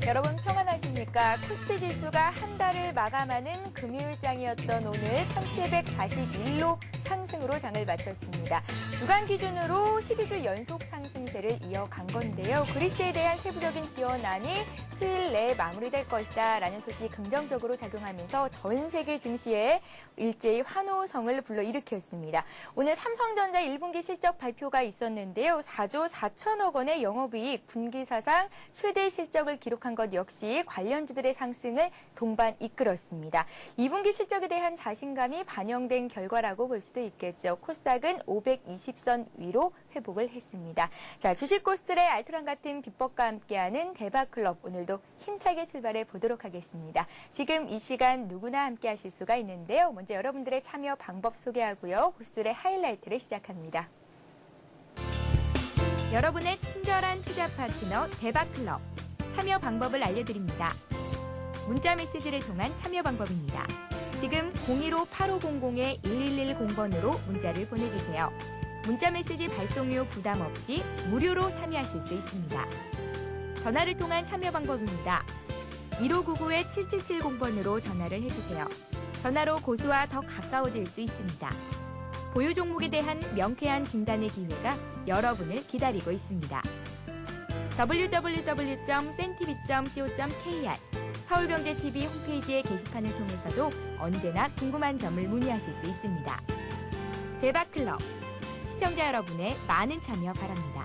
여러분 평안하십니까? 코스피 지수가 한 달을 마감하는 금요일장이었던 오늘 1741로 상승으로 장을 마쳤습니다. 주간 기준으로 12주 연속 상승세를 이어간 건데요. 그리스에 대한 세부적인 지원안이 수요일 내에 마무리될 것이다 라는 소식이 긍정적으로 작용하면서 전 세계 증시에 일제히 환호성을 불러일으켰습니다. 오늘 삼성전자 1분기 실적 발표가 있었는데요. 4조 4천억 원의 영업이익, 분기 사상 최대 실적을 기록한 것 역시 관련주들의 상승을 동반 이끌었습니다. 2분기 실적에 대한 자신감이 반영된 결과라고 볼 수도 있겠죠. 코스닥은 520선 위로 회복을 했습니다. 자, 주식 코스들의 알트란 같은 비법과 함께하는 대박클럽, 오늘도 힘차게 출발해 보도록 하겠습니다. 지금 이 시간 누구나 함께 하실 수가 있는데요. 먼저 여러분들의 참여 방법 소개하고요. 고수들의 하이라이트를 시작합니다. 여러분의 친절한 투자 파트너 대박클럽. 참여 방법을 알려드립니다. 문자 메시지를 통한 참여 방법입니다. 지금 015-8500-1110번으로 문자를 보내주세요. 문자 메시지 발송료 부담 없이 무료로 참여하실 수 있습니다. 전화를 통한 참여 방법입니다. 1599-7770번으로 전화를 해주세요. 전화로 고수와 더 가까워질 수 있습니다. 보유 종목에 대한 명쾌한 진단의 기회가 여러분을 기다리고 있습니다. www.cntv.co.kr 서울경제TV 홈페이지의 게시판을 통해서도 언제나 궁금한 점을 문의하실 수 있습니다. 대박클럽, 시청자 여러분의 많은 참여 바랍니다.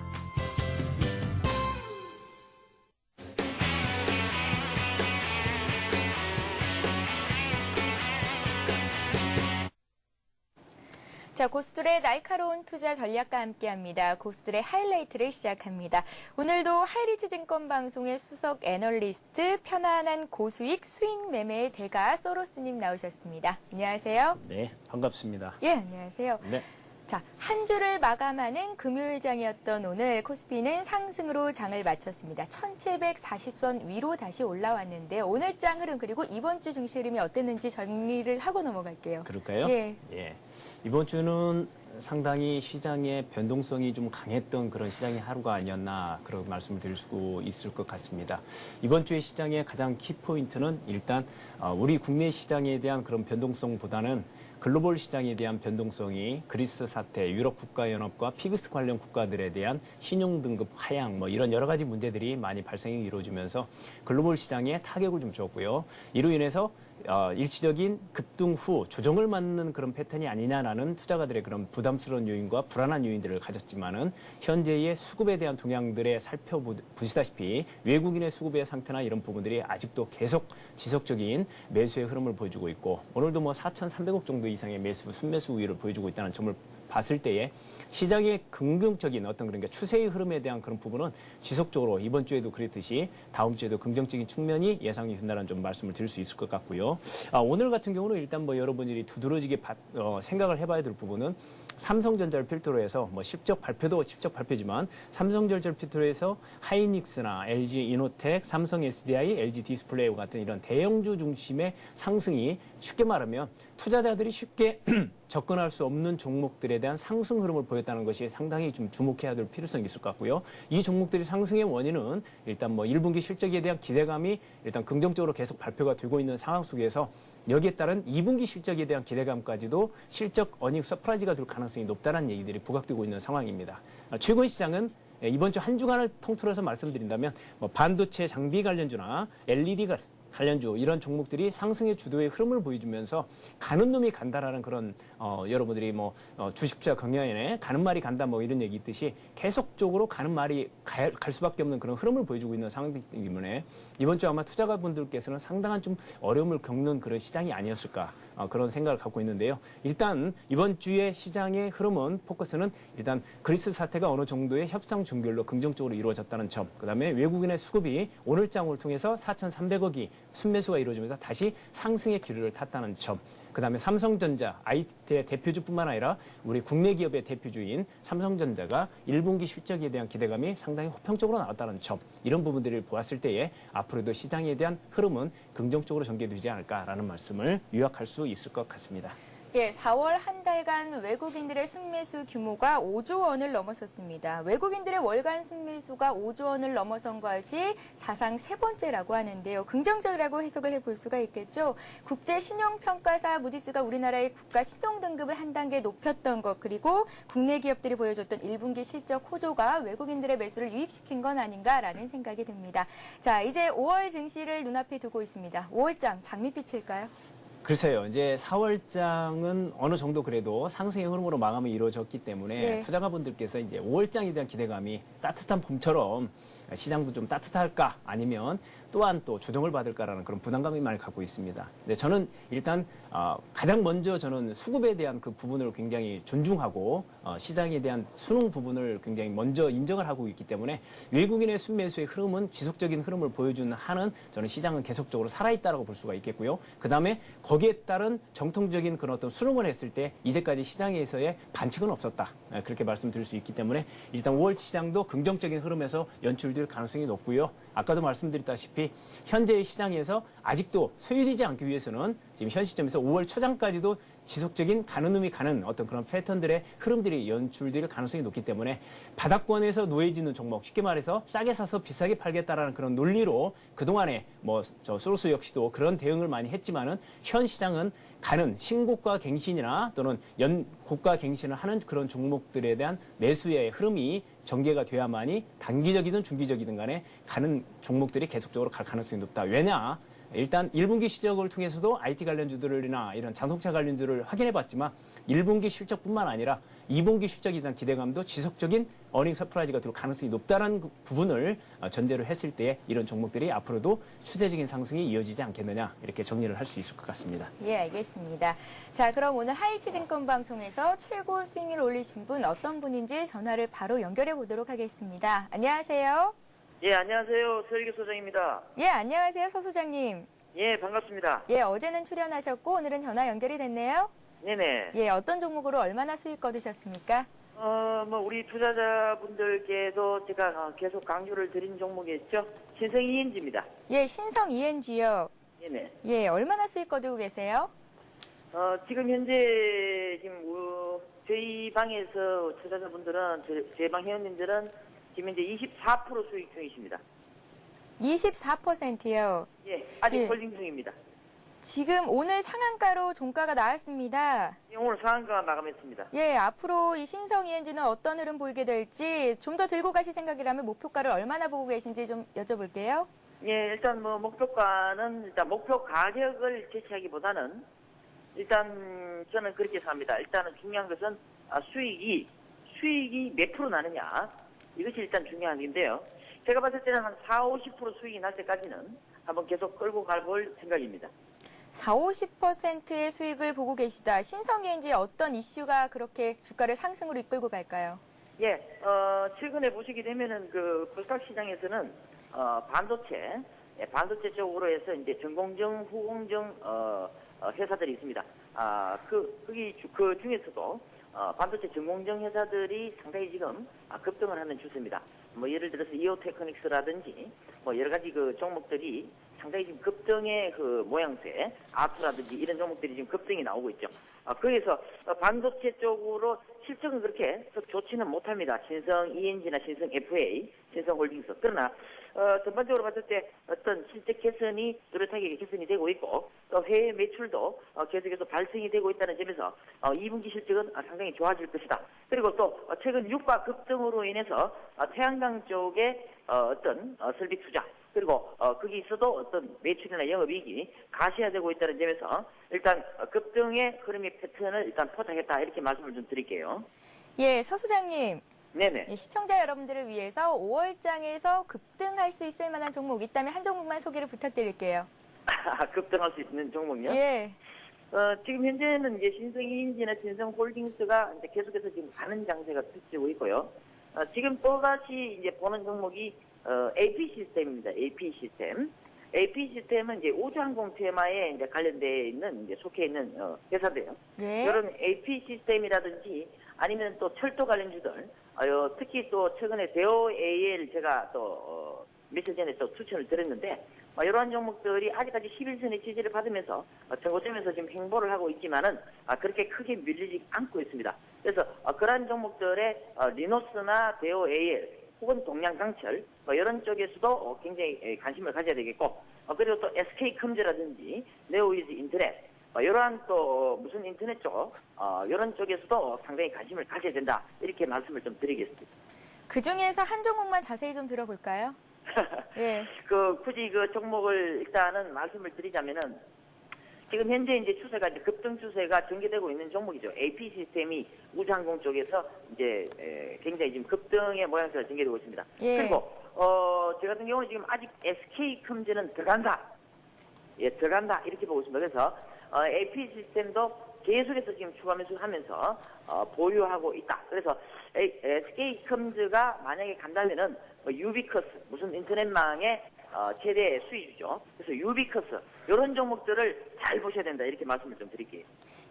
자, 고수들의 날카로운 투자 전략과 함께합니다. 고수들의 하이라이트를 시작합니다. 오늘도 하이리츠증권 방송의 수석 애널리스트, 편안한 고수익 스윙 매매의 대가 소로스님 나오셨습니다. 안녕하세요. 네, 반갑습니다. 예, 안녕하세요. 네. 자, 한 주를 마감하는 금요일장이었던 오늘 코스피는 상승으로 장을 마쳤습니다. 1740선 위로 다시 올라왔는데 오늘 장 흐름 그리고 이번 주 증시 흐름이 어땠는지 정리를 하고 넘어갈게요. 그럴까요? 예. 예. 이번 주는 상당히 시장의 변동성이 좀 강했던 그런 시장의 하루가 아니었나 그런 말씀을 드릴 수 있을 것 같습니다. 이번 주의 시장의 가장 키포인트는 일단 우리 국내 시장에 대한 그런 변동성보다는 글로벌 시장에 대한 변동성이 그리스 사태, 유럽 국가연합과 피그스 관련 국가들에 대한 신용 등급 하향 뭐 이런 여러 가지 문제들이 많이 발생이 이루어지면서 글로벌 시장에 타격을 좀 줬고요. 이로 인해서 일시적인 급등 후 조정을 맞는 그런 패턴이 아니냐라는 투자가들의 그런 부담스러운 요인과 불안한 요인들을 가졌지만은 현재의 수급에 대한 동향들에 살펴보시다시피 외국인의 수급의 상태나 이런 부분들이 아직도 계속 지속적인 매수의 흐름을 보여주고 있고 오늘도 뭐 4,300억 정도 이상의 매수, 순매수 우위를 보여주고 있다는 점을 봤을 때에 시장의 긍정적인 어떤 그런 추세의 흐름에 대한 그런 부분은 지속적으로 이번 주에도 그랬듯이 다음 주에도 긍정적인 측면이 예상이 된다는 좀 말씀을 드릴 수 있을 것 같고요. 오늘 같은 경우는 일단 뭐 여러분들이 두드러지게 생각을 해봐야 될 부분은 삼성전자를 필두로 해서 뭐 실적 발표도 실적 발표지만 삼성전자를 필두로 해서 하이닉스나 LG 이노텍, 삼성 SDI, LG 디스플레이와 같은 이런 대형주 중심의 상승이 쉽게 말하면 투자자들이 쉽게 접근할 수 없는 종목들에 대한 상승 흐름을 보였다는 것이 상당히 좀 주목해야 될 필요성이 있을 것 같고요. 이 종목들이 상승의 원인은 일단 뭐 1분기 실적에 대한 기대감이 일단 긍정적으로 계속 발표가 되고 있는 상황 속에서 여기에 따른 2분기 실적에 대한 기대감까지도 실적 어닝 서프라이즈가 될 가능성이 높다는 얘기들이 부각되고 있는 상황입니다. 최근 시장은 이번 주 한 주간을 통틀어서 말씀드린다면 뭐 반도체 장비 관련주나 LED 관련주 이런 종목들이 상승의 주도의 흐름을 보여주면서 가는 놈이 간다라는 그런 여러분들이 뭐 주식투자 경영에 가는 말이 간다 뭐 이런 얘기 있듯이 계속적으로 가는 말이 갈 수밖에 없는 그런 흐름을 보여주고 있는 상황이기 때문에 이번 주 아마 투자가분들께서는 상당한 좀 어려움을 겪는 그런 시장이 아니었을까 그런 생각을 갖고 있는데요. 일단 이번 주의 시장의 흐름은 포커스는 일단 그리스 사태가 어느 정도의 협상 종결로 긍정적으로 이루어졌다는 점, 그다음에 외국인의 수급이 오늘 장을 통해서 4,300억이 순매수가 이루어지면서 다시 상승의 기류를 탔다는 점, 그다음에 삼성전자, IT의 대표주뿐만 아니라 우리 국내 기업의 대표주인 삼성전자가 1분기 실적에 대한 기대감이 상당히 호평적으로 나왔다는 점, 이런 부분들을 보았을 때에 앞으로도 시장에 대한 흐름은 긍정적으로 전개되지 않을까라는 말씀을 요약할 수 있을 것 같습니다. 예, 4월 한 달간 외국인들의 순매수 규모가 5조 원을 넘어섰습니다. 외국인들의 월간 순매수가 5조 원을 넘어선 것이 사상 세 번째라고 하는데요. 긍정적이라고 해석을 해볼 수가 있겠죠. 국제신용평가사 무디스가 우리나라의 국가 신용등급을 한 단계 높였던 것, 그리고 국내 기업들이 보여줬던 1분기 실적 호조가 외국인들의 매수를 유입시킨 건 아닌가라는 생각이 듭니다. 자, 이제 5월 증시를 눈앞에 두고 있습니다. 5월장 장밋빛일까요? 글쎄요, 이제 4월장은 어느 정도 그래도 상승의 흐름으로 마감이 이루어졌기 때문에 네. 투자가분들께서 이제 5월장에 대한 기대감이 따뜻한 봄처럼 시장도 좀 따뜻할까 아니면 또한 또 조정을 받을까라는 그런 부담감이 많이 갖고 있습니다. 근데 저는 일단 가장 먼저 저는 수급에 대한 그 부분을 굉장히 존중하고 시장에 대한 수능 부분을 굉장히 먼저 인정을 하고 있기 때문에 외국인의 순매수의 흐름은 지속적인 흐름을 보여주는 한은 저는 시장은 계속적으로 살아있다라고 볼 수가 있겠고요. 그다음에 거기에 따른 정통적인 그런 어떤 수능을 했을 때 이제까지 시장에서의 반칙은 없었다. 그렇게 말씀드릴 수 있기 때문에 일단 5월 시장도 긍정적인 흐름에서 연출될 가능성이 높고요. 아까도 말씀드렸다시피 현재의 시장에서 아직도 소유되지 않기 위해서는 지금 현 시점에서 5월 초장까지도 지속적인 가는 놈이 가는 어떤 그런 패턴들의 흐름들이 연출될 가능성이 높기 때문에 바닥권에서 노예지는 종목, 쉽게 말해서 싸게 사서 비싸게 팔겠다라는 그런 논리로 그동안에 저 소로스 역시도 그런 대응을 많이 했지만은 현 시장은 가는 신고가 갱신이나 또는 연고가 갱신을 하는 그런 종목들에 대한 매수의 흐름이 전개가 돼야만이 단기적이든 중기적이든 간에 가는 종목들이 계속적으로 갈 가능성이 높다. 왜냐? 일단 1분기 실적을 통해서도 IT 관련주들이나 이런 자동차 관련주를 확인해봤지만 1분기 실적뿐만 아니라 2분기 실적에 대한 기대감도 지속적인 어닝 서프라이즈가 될 가능성이 높다는 그 부분을 전제로 했을 때 이런 종목들이 앞으로도 추세적인 상승이 이어지지 않겠느냐 이렇게 정리를 할 수 있을 것 같습니다. 예, 알겠습니다. 자, 그럼 오늘 하이치증권 방송에서 최고 수익률을 올리신 분 어떤 분인지 전화를 바로 연결해 보도록 하겠습니다. 안녕하세요. 예, 안녕하세요. 서일기 소장입니다. 예, 안녕하세요, 서 소장님. 예, 반갑습니다. 예, 어제는 출연하셨고 오늘은 전화 연결이 됐네요. 네네. 예, 어떤 종목으로 얼마나 수익 거두셨습니까? 우리 투자자분들께서 제가 계속 강조를 드린 종목이 있죠. 신성 ENG입니다. 예, 신성 ENG요. 네네. 예, 얼마나 수익 거두고 계세요? 지금 현재 저희 방에서 투자자분들은, 제 방 회원님들은 지금 현재 24% 수익 중이십니다. 24%요. 예, 아직 예. 홀딩 중입니다. 지금 오늘 상한가로 종가가 나왔습니다. 예, 오늘 상한가 마감했습니다. 예, 앞으로 이 신성 ENG는 어떤 흐름 보이게 될지 좀 더 들고 가실 생각이라면 목표가를 얼마나 보고 계신지 좀 여쭤볼게요. 예, 일단 목표가는 일단 목표 가격을 제시하기보다는 일단 저는 그렇게 삽니다. 일단은 중요한 것은 수익이 몇 프로 나느냐 이것이 일단 중요한 건데요. 제가 봤을 때는 한 40~50% 수익이 날 때까지는 한번 계속 끌고 가볼 생각입니다. 40~50%의 수익을 보고 계시다. 신성 ENG의 어떤 이슈가 그렇게 주가를 상승으로 이끌고 갈까요? 예, 최근에 보시게 되면은 그 코스닥 시장에서는 반도체 쪽으로 해서 이제 전공정, 후공정 회사들이 있습니다. 그 중에서도 반도체 전공정 회사들이 상당히 지금 급등을 하는 추세입니다. 예를 들어서 이오테크닉스라든지 여러 가지 그 종목들이 상당히 지금 급등의 그 모양새, 아트라든지 이런 종목들이 지금 급등이 나오고 있죠. 거기서 반도체 쪽으로 실적은 그렇게 좋지는 못합니다. 신성 ENG나 신성 FA, 신성홀딩스. 그러나 전반적으로 봤을 때 어떤 실적 개선이 뚜렷하게 개선이 되고 있고 또 해외 매출도 계속해서 발생이 되고 있다는 점에서 2분기 실적은 상당히 좋아질 것이다. 그리고 또 최근 유가 급등으로 인해서 태양광 쪽에 어떤 설비 투자 그리고 거기서도 어떤 매출이나 영업이익이 가시화되고 있다는 점에서 일단 급등의 흐름의 패턴을 일단 포착했다 이렇게 말씀을 좀 드릴게요. 예, 서 소장님. 네네. 예, 시청자 여러분들을 위해서 5월장에서 급등할 수 있을 만한 종목 있다면 한 종목만 소개를 부탁드릴게요. 급등할 수 있는 종목요? 예. 지금 현재는 이제 신성 ENG나 신성 홀딩스가 이제 계속해서 지금 가는 장세가 펼치고 있고요. 지금 또다시 이제 보는 종목이 AP 시스템입니다. AP 시스템. AP 시스템은 이제 우주항공 테마에 이제 관련되어 있는 이제 속해 있는 회사인데요. 예. 이런 AP 시스템이라든지 아니면 또 철도 관련주들, 특히 또 최근에 대오 AL 제가 또 며칠 전에 또 추천을 드렸는데 이러한 종목들이 아직까지 11선의 지지를 받으면서 저고점에서 지금 행보를 하고 있지만은 그렇게 크게 밀리지 않고 있습니다. 그래서 그러한 종목들의 리노스나 대오 AL 혹은 동양강철 이런 쪽에서도 굉장히 관심을 가져야 되겠고 그리고 또 SK컴즈라든지 네오이즈 인터넷 이러한 또 무슨 인터넷 쪽 이런 쪽에서도 상당히 관심을 가져야 된다 이렇게 말씀을 좀 드리겠습니다. 그 중에서 한 종목만 자세히 좀 들어볼까요? 예. 굳이 그 종목을 일단은 말씀을 드리자면은 지금 현재 이제 추세가 이제 급등 추세가 전개되고 있는 종목이죠. AP 시스템이 우주항공 쪽에서 이제 굉장히 지금 급등의 모양새가 전개되고 있습니다. 예. 그리고 저 같은 경우는 지금 아직 SK컴즈는 들어간다. 예, 들어간다 이렇게 보고 있습니다. 그래서 AP 시스템도 계속해서 지금 추가 매수하면서 보유하고 있다. 그래서 SK컴즈가 만약에 간다면은 유비커스 무슨 인터넷망의 최대 수익주죠. 그래서 유비커스 이런 종목들을 잘 보셔야 된다 이렇게 말씀을 좀 드릴게요.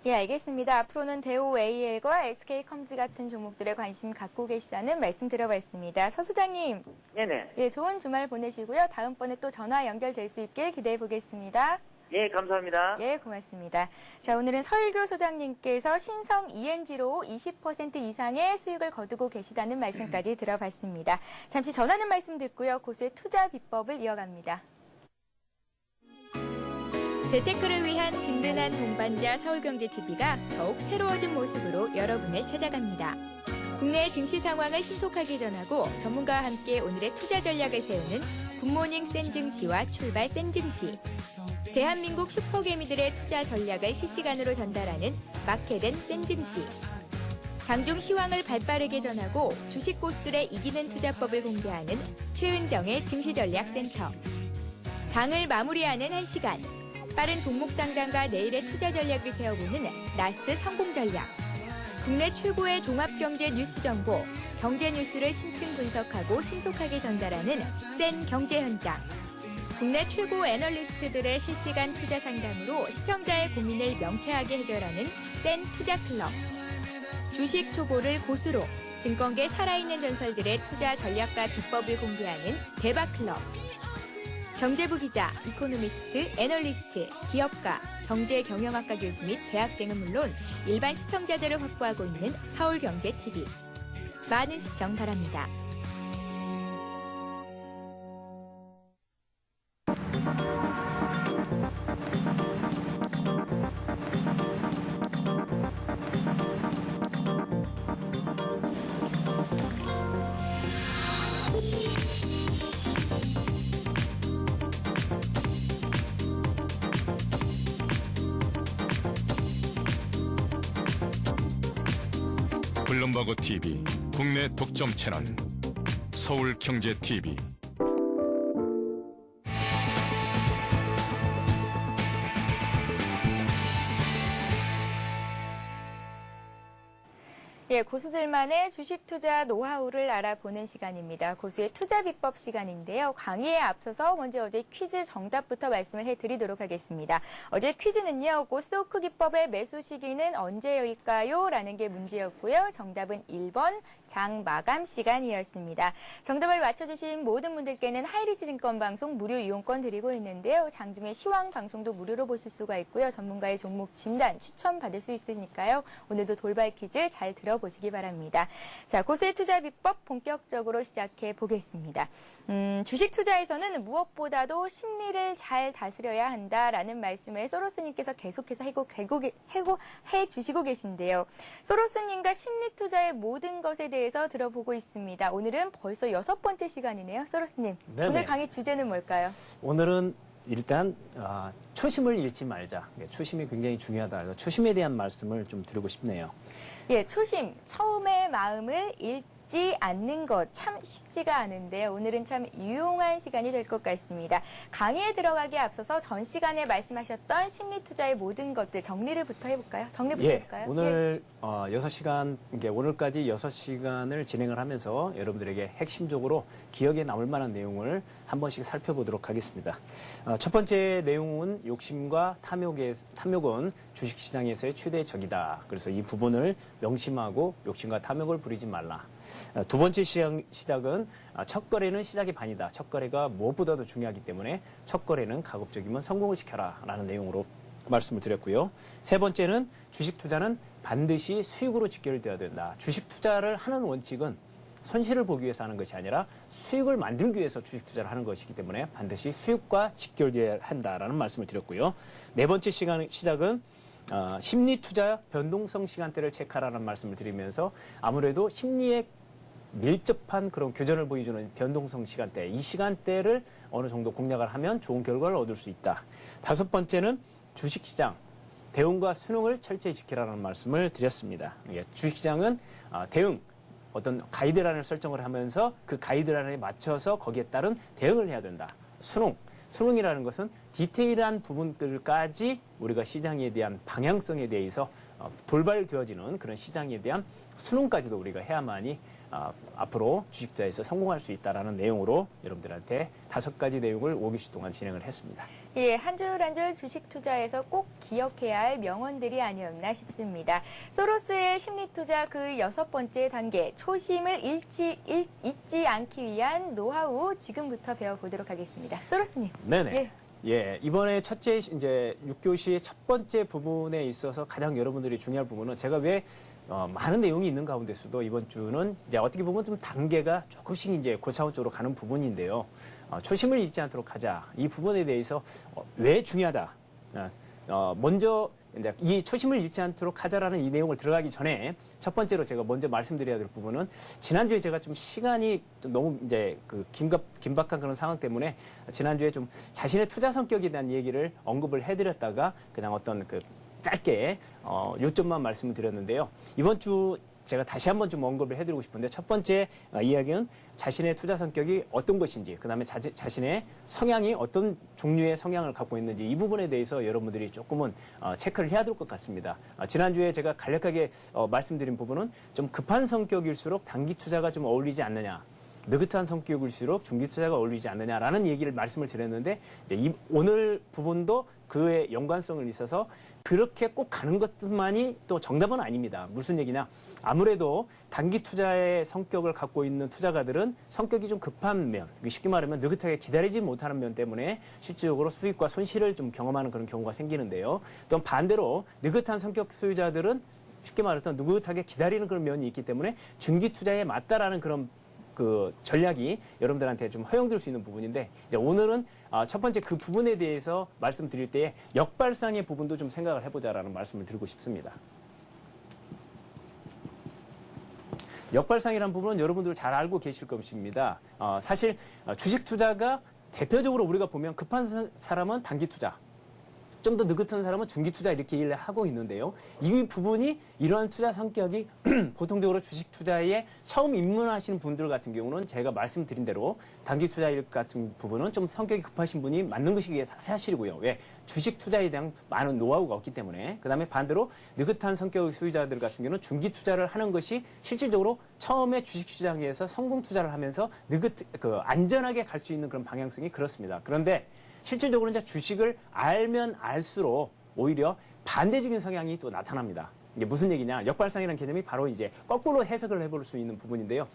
예, 알겠습니다. 앞으로는 대우 AL과 SK컴즈 같은 종목들에 관심 갖고 계시다는 말씀 들어봤습니다. 서 소장님. 네네. 예, 좋은 주말 보내시고요. 다음번에 또 전화 연결될 수 있길 기대해 보겠습니다. 예, 감사합니다. 예, 고맙습니다. 자, 오늘은 설교 소장님께서 신성 ENG로 20% 이상의 수익을 거두고 계시다는 말씀까지 들어봤습니다. 잠시 전하는 말씀 듣고요. 고수의 투자 비법을 이어갑니다. 재테크를 위한 든든한 동반자 서울경제TV가 더욱 새로워진 모습으로 여러분을 찾아갑니다. 국내 증시 상황을 신속하게 전하고 전문가와 함께 오늘의 투자 전략을 세우는 굿모닝 센증시와 출발 센증시. 대한민국 슈퍼개미들의 투자 전략을 실시간으로 전달하는 마켓앤 센증시. 장중 시황을 발빠르게 전하고 주식 고수들의 이기는 투자법을 공개하는 최은정의 증시전략센터. 장을 마무리하는 1시간. 빠른 종목 상담과 내일의 투자 전략을 세워보는 라스트 성공전략. 국내 최고의 종합경제 뉴스 정보, 경제 뉴스를 심층 분석하고 신속하게 전달하는 센 경제현장. 국내 최고 애널리스트들의 실시간 투자 상담으로 시청자의 고민을 명쾌하게 해결하는 센 투자클럽. 주식 초보를 고수로 증권계 살아있는 전설들의 투자 전략과 비법을 공개하는 대박클럽. 경제부 기자, 이코노미스트, 애널리스트, 기업가, 경제경영학과 교수 및 대학생은 물론 일반 시청자들을 확보하고 있는 서울경제TV. 많은 시청 바랍니다. 블룸버그 TV 국내 독점 채널 서울경제TV. 예, 고수들만의 주식 투자 노하우를 알아보는 시간입니다. 고수의 투자 비법 시간인데요. 강의에 앞서서 먼저 어제 퀴즈 정답부터 말씀을 해드리도록 하겠습니다. 어제 퀴즈는요, 고스호크 기법의 매수 시기는 언제일까요? 라는 게 문제였고요. 정답은 1번 장 마감 시간이었습니다. 정답을 맞춰주신 모든 분들께는 하이리즈 증권 방송 무료 이용권 드리고 있는데요. 장중에 시황 방송도 무료로 보실 수가 있고요. 전문가의 종목 진단 추천 받을 수 있으니까요. 오늘도 돌발 퀴즈 잘 들어보시기 바랍니다. 자, 고수의 투자 비법 본격적으로 시작해 보겠습니다. 주식 투자에서는 무엇보다도 심리를 잘 다스려야 한다라는 말씀을 소로스님께서 계속해서 해주시고 계신데요. 소로스님과 심리 투자의 모든 것에 대해서 들어보고 있습니다. 오늘은 벌써 6번째 시간이네요. 소로스님, 네네. 오늘 강의 주제는 뭘까요? 오늘은 일단 초심을 잃지 말자. 초심이 굉장히 중요하다. 그래서 초심에 대한 말씀을 좀 드리고 싶네요. 예, 초심, 처음의 마음을 잊지 않는 것 참 쉽지가 않은데요. 오늘은 참 유용한 시간이 될 것 같습니다. 강의에 들어가기에 앞서서 전 시간에 말씀하셨던 심리 투자의 모든 것들 정리를부터 해볼까요? 정리부터 해볼까요? 오늘 6시간, 오늘까지 6시간을 진행을 하면서 여러분들에게 핵심적으로 기억에 남을 만한 내용을 한 번씩 살펴보도록 하겠습니다. 첫 번째 내용은 욕심과 탐욕은 주식시장에서의 최대 적이다. 그래서 이 부분을 명심하고 욕심과 탐욕을 부리지 말라. 두 번째 시작은 첫 거래는 시작이 반이다. 첫 거래가 무엇보다도 중요하기 때문에 첫 거래는 가급적이면 성공을 시켜라 라는 내용으로 말씀을 드렸고요. 세 번째는 주식 투자는 반드시 수익으로 직결되어야 된다. 주식 투자를 하는 원칙은 손실을 보기 위해서 하는 것이 아니라 수익을 만들기 위해서 주식 투자를 하는 것이기 때문에 반드시 수익과 직결되어야 한다라는 말씀을 드렸고요. 네 번째 시작은 심리 투자 변동성 시간대를 체크하라는 말씀을 드리면서 아무래도 심리에 밀접한 그런 교전을 보여주는 변동성 시간대, 이 시간대를 어느 정도 공략을 하면 좋은 결과를 얻을 수 있다. 다섯 번째는 주식시장 대응과 순응을 철저히 지키라는 말씀을 드렸습니다. 주식시장은 대응, 어떤 가이드라인을 설정을 하면서 그 가이드라인에 맞춰서 거기에 따른 대응을 해야 된다. 순응이라는 것은 디테일한 부분들까지 우리가 시장에 대한 방향성에 대해서 돌발되어지는 그런 시장에 대한 순응까지도 우리가 해야만이 앞으로 주식 투자에서 성공할 수 있다는 내용으로 여러분들한테 5가지 내용을 5교시 동안 진행을 했습니다. 예, 한 줄 한 줄 주식 투자에서 꼭 기억해야 할 명언들이 아니었나 싶습니다. 소로스의 심리 투자 그 6번째 단계, 초심을 잊지 않기 위한 노하우 지금부터 배워보도록 하겠습니다. 소로스님. 네네. 예, 이번에 첫째 이제 6교시의 첫 번째 부분에 있어서 가장 여러분들이 중요할 부분은 제가 왜 많은 내용이 있는 가운데서도 이번 주는 이제 어떻게 보면 좀 단계가 조금씩 이제 고차원 쪽으로 가는 부분인데요. 초심을 잃지 않도록 하자. 이 부분에 대해서 왜 중요하다. 먼저 이제 이 초심을 잃지 않도록 하자라는 이 내용을 들어가기 전에 첫 번째로 제가 먼저 말씀드려야 될 부분은 지난주에 제가 좀 시간이 좀 너무 이제 그 긴박한 그런 상황 때문에 지난주에 좀 자신의 투자 성격에 대한 얘기를 언급을 해드렸다가 그냥 어떤 그 짧게 요점만 말씀을 드렸는데요. 이번 주 제가 다시 한번 좀 언급을 해드리고 싶은데 첫 번째 이야기는 자신의 투자 성격이 어떤 것인지, 그 다음에 자신의 성향이 어떤 종류의 성향을 갖고 있는지 이 부분에 대해서 여러분들이 조금은 체크를 해야 될 것 같습니다. 지난주에 제가 간략하게 말씀드린 부분은 좀 급한 성격일수록 단기 투자가 좀 어울리지 않느냐, 느긋한 성격일수록 중기 투자가 어울리지 않느냐라는 얘기를 말씀을 드렸는데 이제 오늘 부분도 그의 연관성을 있어서 그렇게 꼭 가는 것만이 또 정답은 아닙니다. 무슨 얘기냐? 아무래도 단기 투자의 성격을 갖고 있는 투자가들은 성격이 좀 급한 면, 쉽게 말하면 느긋하게 기다리지 못하는 면 때문에 실질적으로 수익과 손실을 좀 경험하는 그런 경우가 생기는데요. 또 반대로 느긋한 성격 소유자들은 쉽게 말해서 느긋하게 기다리는 그런 면이 있기 때문에 중기 투자에 맞다라는 그런 그 전략이 여러분들한테 좀 허용될 수 있는 부분인데 이제 오늘은 첫 번째 그 부분에 대해서 말씀드릴 때에 역발상의 부분도 좀 생각을 해보자라는 말씀을 드리고 싶습니다. 역발상이라는 부분은 여러분들 잘 알고 계실 것입니다. 사실 주식 투자가 대표적으로 우리가 보면 급한 사람은 단기 투자, 좀 더 느긋한 사람은 중기 투자 이렇게 일을 하고 있는데요. 이 부분이 이러한 투자 성격이 보통적으로 주식 투자에 처음 입문하시는 분들 같은 경우는 제가 말씀드린 대로 단기 투자일 같은 부분은 좀 성격이 급하신 분이 맞는 것이 사실이고요. 왜? 주식 투자에 대한 많은 노하우가 없기 때문에. 그 다음에 반대로 느긋한 성격의 소유자들 같은 경우는 중기 투자를 하는 것이 실질적으로 처음에 주식 시장에서 성공 투자를 하면서 안전하게 갈 수 있는 그런 방향성이 그렇습니다. 그런데 실질적으로 이제 주식을 알면 알수록 오히려 반대적인 성향이 또 나타납니다. 이게 무슨 얘기냐? 역발상이라는 개념이 바로 이제 거꾸로 해석을 해볼 수 있는 부분인데요.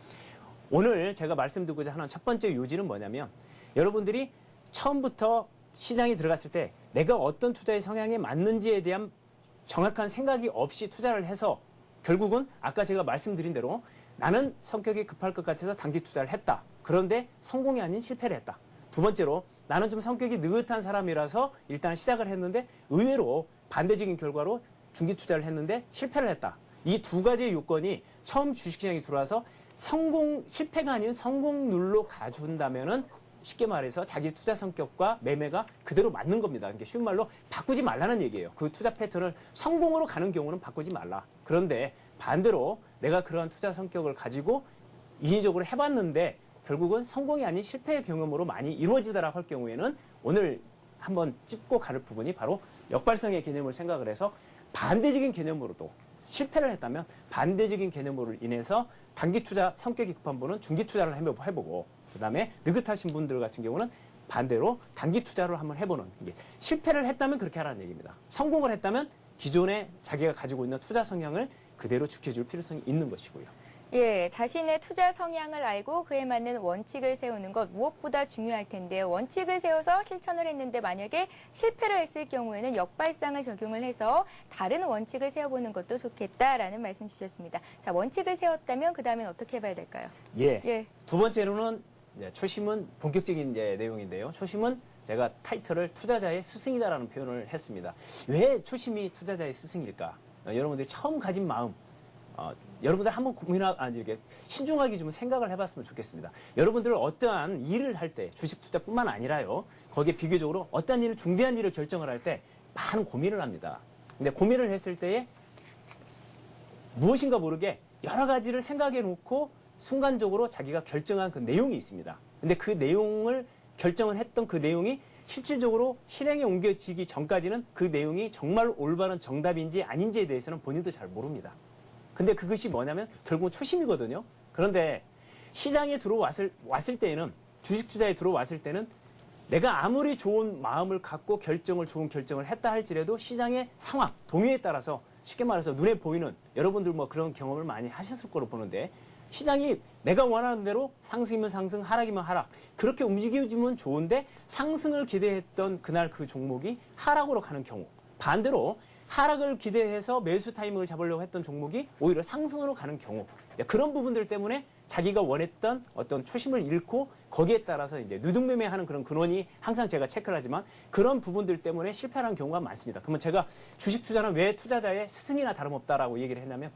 오늘 제가 말씀드리고자 하는 첫 번째 요지는 뭐냐면 여러분들이 처음부터 시장에 들어갔을 때 내가 어떤 투자의 성향에 맞는지에 대한 정확한 생각이 없이 투자를 해서 결국은 아까 제가 말씀드린 대로 나는 성격이 급할 것 같아서 단기 투자를 했다. 그런데 성공이 아닌 실패를 했다. 두 번째로 나는 좀 성격이 느긋한 사람이라서 일단 시작을 했는데 의외로 반대적인 결과로 중기 투자를 했는데 실패를 했다. 이 두 가지의 요건이 처음 주식시장에 들어와서 실패가 아닌 성공률로 가준다면은 쉽게 말해서 자기 투자 성격과 매매가 그대로 맞는 겁니다. 그러니까 쉬운 말로 바꾸지 말라는 얘기예요. 그 투자 패턴을 성공으로 가는 경우는 바꾸지 말라. 그런데 반대로 내가 그러한 투자 성격을 가지고 인위적으로 해봤는데 결국은 성공이 아닌 실패의 경험으로 많이 이루어지더라 할 경우에는 오늘 한번 짚고 갈 부분이 바로 역발상의 개념을 생각을 해서 반대적인 개념으로도 실패를 했다면 반대적인 개념으로 인해서 단기 투자 성격이 급한 분은 중기 투자를 해보고 그다음에 느긋하신 분들 같은 경우는 반대로 단기 투자를 한번 해보는 게 실패를 했다면 그렇게 하라는 얘기입니다. 성공을 했다면 기존에 자기가 가지고 있는 투자 성향을 그대로 지켜줄 필요성이 있는 것이고요. 예, 자신의 투자 성향을 알고 그에 맞는 원칙을 세우는 것 무엇보다 중요할 텐데요. 원칙을 세워서 실천을 했는데 만약에 실패를 했을 경우에는 역발상을 적용을 해서 다른 원칙을 세워보는 것도 좋겠다라는 말씀 주셨습니다. 자, 원칙을 세웠다면 그 다음엔 어떻게 해봐야 될까요? 예. 두 번째로는 이제 초심은 본격적인 이제 내용인데요. 초심은 제가 타이틀을 투자자의 스승이다라는 표현을 했습니다. 왜 초심이 투자자의 스승일까? 여러분들이 처음 가진 마음, 여러분들 한번 이렇게 신중하게 좀 생각을 해봤으면 좋겠습니다. 여러분들 어떠한 일을 할 때, 주식 투자뿐만 아니라요, 거기에 비교적으로 어떠한 일을, 중대한 일을 결정을 할 때 많은 고민을 합니다. 근데 고민을 했을 때에 무엇인가 모르게 여러 가지를 생각해 놓고 순간적으로 자기가 결정한 그 내용이 있습니다. 근데 그 내용을 결정을 했던 그 내용이 실질적으로 실행에 옮겨지기 전까지는 그 내용이 정말 올바른 정답인지 아닌지에 대해서는 본인도 잘 모릅니다. 근데 그것이 뭐냐면 결국은 초심이거든요. 그런데 시장에 왔을 때에는, 주식 투자에 들어왔을 때는 내가 아무리 좋은 마음을 갖고 좋은 결정을 했다 할지라도 시장의 상황, 동요에 따라서 쉽게 말해서 눈에 보이는, 여러분들 뭐 그런 경험을 많이 하셨을 거로 보는데, 시장이 내가 원하는 대로 상승이면 상승, 하락이면 하락, 그렇게 움직여주면 좋은데 상승을 기대했던 그날 그 종목이 하락으로 가는 경우, 반대로 하락을 기대해서 매수 타이밍을 잡으려고 했던 종목이 오히려 상승으로 가는 경우, 그런 부분들 때문에 자기가 원했던 어떤 초심을 잃고 거기에 따라서 이제 누등매매하는 그런 근원이 항상 제가 체크를 하지만 그런 부분들 때문에 실패하는 경우가 많습니다. 그러면 제가 주식 투자는 왜 투자자의 스승이나 다름없다라고 얘기를 했냐면,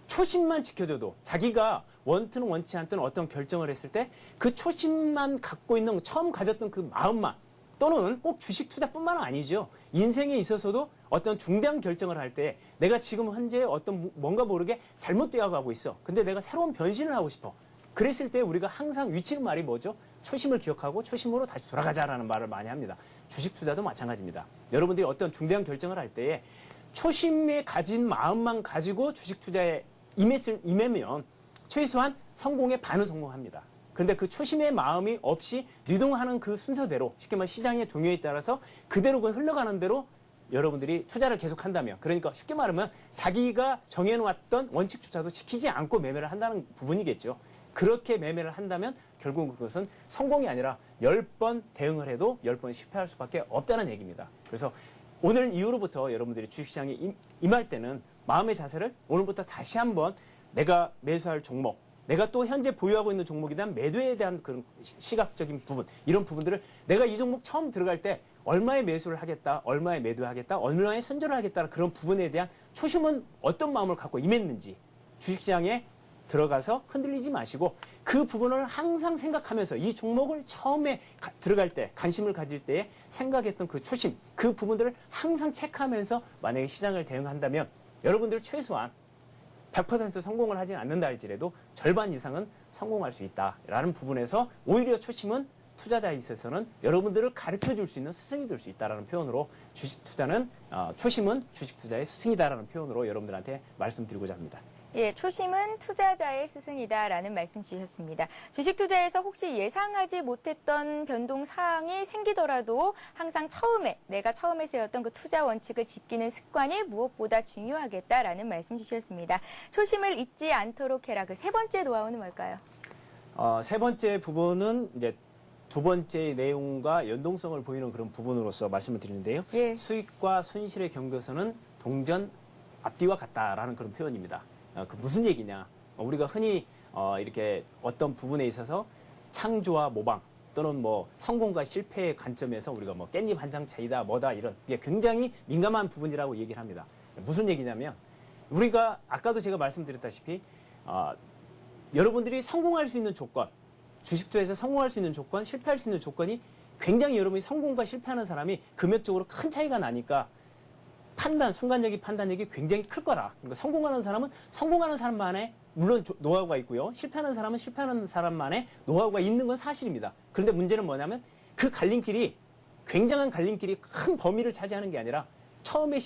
초심만 지켜줘도 자기가 원든 원치 않든 어떤 결정을 했을 때 그 초심만 갖고 있는, 처음 가졌던 그 마음만, 또는 꼭 주식 투자뿐만 아니죠. 인생에 있어서도 어떤 중대한 결정을 할 때 내가 지금 현재 어떤 뭔가 모르게 잘못되어 가고 있어. 근데 내가 새로운 변신을 하고 싶어. 그랬을 때 우리가 항상 위치는 말이 뭐죠? 초심을 기억하고 초심으로 다시 돌아가자라는 말을 많이 합니다. 주식 투자도 마찬가지입니다. 여러분들이 어떤 중대한 결정을 할 때에 초심에 가진 마음만 가지고 주식 투자에 임하면 최소한 성공의 반은 성공합니다. 그런데 그 초심의 마음이 없이 유동하는 그 순서대로, 쉽게 말해 시장의 동요에 따라서 그대로 흘러가는 대로 여러분들이 투자를 계속한다면, 그러니까 쉽게 말하면 자기가 정해놓았던 원칙조차도 지키지 않고 매매를 한다는 부분이겠죠. 그렇게 매매를 한다면 결국 그것은 성공이 아니라 10번 대응을 해도 10번 실패할 수밖에 없다는 얘기입니다. 그래서 오늘 이후로부터 여러분들이 주식시장에 임할 때는 마음의 자세를 오늘부터 다시 한번 내가 매수할 종목, 내가 또 현재 보유하고 있는 종목에 대한 매도에 대한 그런 시각적인 부분, 이런 부분들을 내가 이 종목 처음 들어갈 때 얼마에 매수를 하겠다, 얼마에 매도하겠다, 얼마에 선절을 하겠다, 그런 부분에 대한 초심은 어떤 마음을 갖고 임했는지 주식시장에 들어가서 흔들리지 마시고 그 부분을 항상 생각하면서 이 종목을 처음에 들어갈 때, 관심을 가질 때에 생각했던 그 초심, 그 부분들을 항상 체크하면서 만약에 시장을 대응한다면 여러분들 최소한 100% 성공을 하진 않는다 할지라도 절반 이상은 성공할 수 있다라는 부분에서 오히려 초심은 투자자에 있어서는 여러분들을 가르쳐 줄 수 있는 스승이 될 수 있다라는 표현으로 주식 투자는 초심은 주식 투자의 스승이다라는 표현으로 여러분들한테 말씀드리고자 합니다. 예, 초심은 투자자의 스승이다라는 말씀 주셨습니다. 주식 투자에서 혹시 예상하지 못했던 변동 사항이 생기더라도 항상 내가 처음에 세웠던 그 투자 원칙을 지키는 습관이 무엇보다 중요하겠다라는 말씀 주셨습니다. 초심을 잊지 않도록 해라. 그 세 번째 노하우는 뭘까요? 세 번째 부분은 이제 두 번째 내용과 연동성을 보이는 그런 부분으로서 말씀을 드리는데요. 예. 수익과 손실의 경계선은 동전 앞뒤와 같다라는 그런 표현입니다. 그 무슨 얘기냐? 우리가 흔히 이렇게 어떤 부분에 있어서 창조와 모방 또는 뭐 성공과 실패의 관점에서 우리가 뭐 깻잎 한 장 차이다 뭐다 이런 이게 굉장히 민감한 부분이라고 얘기를 합니다. 무슨 얘기냐면 우리가 아까도 제가 말씀드렸다시피 여러분들이 성공할 수 있는 조건, 주식투자에서 성공할 수 있는 조건, 실패할 수 있는 조건이 굉장히 여러분이 성공과 실패하는 사람이 금액적으로 큰 차이가 나니까 순간적인 판단력이 굉장히 클 거라. 그러니까 성공하는 사람은 성공하는 사람만의 물론 노하우가 있고요. 실패하는 사람은 실패하는 사람만의 노하우가 있는 건 사실입니다. 그런데 문제는 뭐냐면 그 갈림길이 굉장한 갈림길이 큰 범위를 차지하는 게 아니라 처음에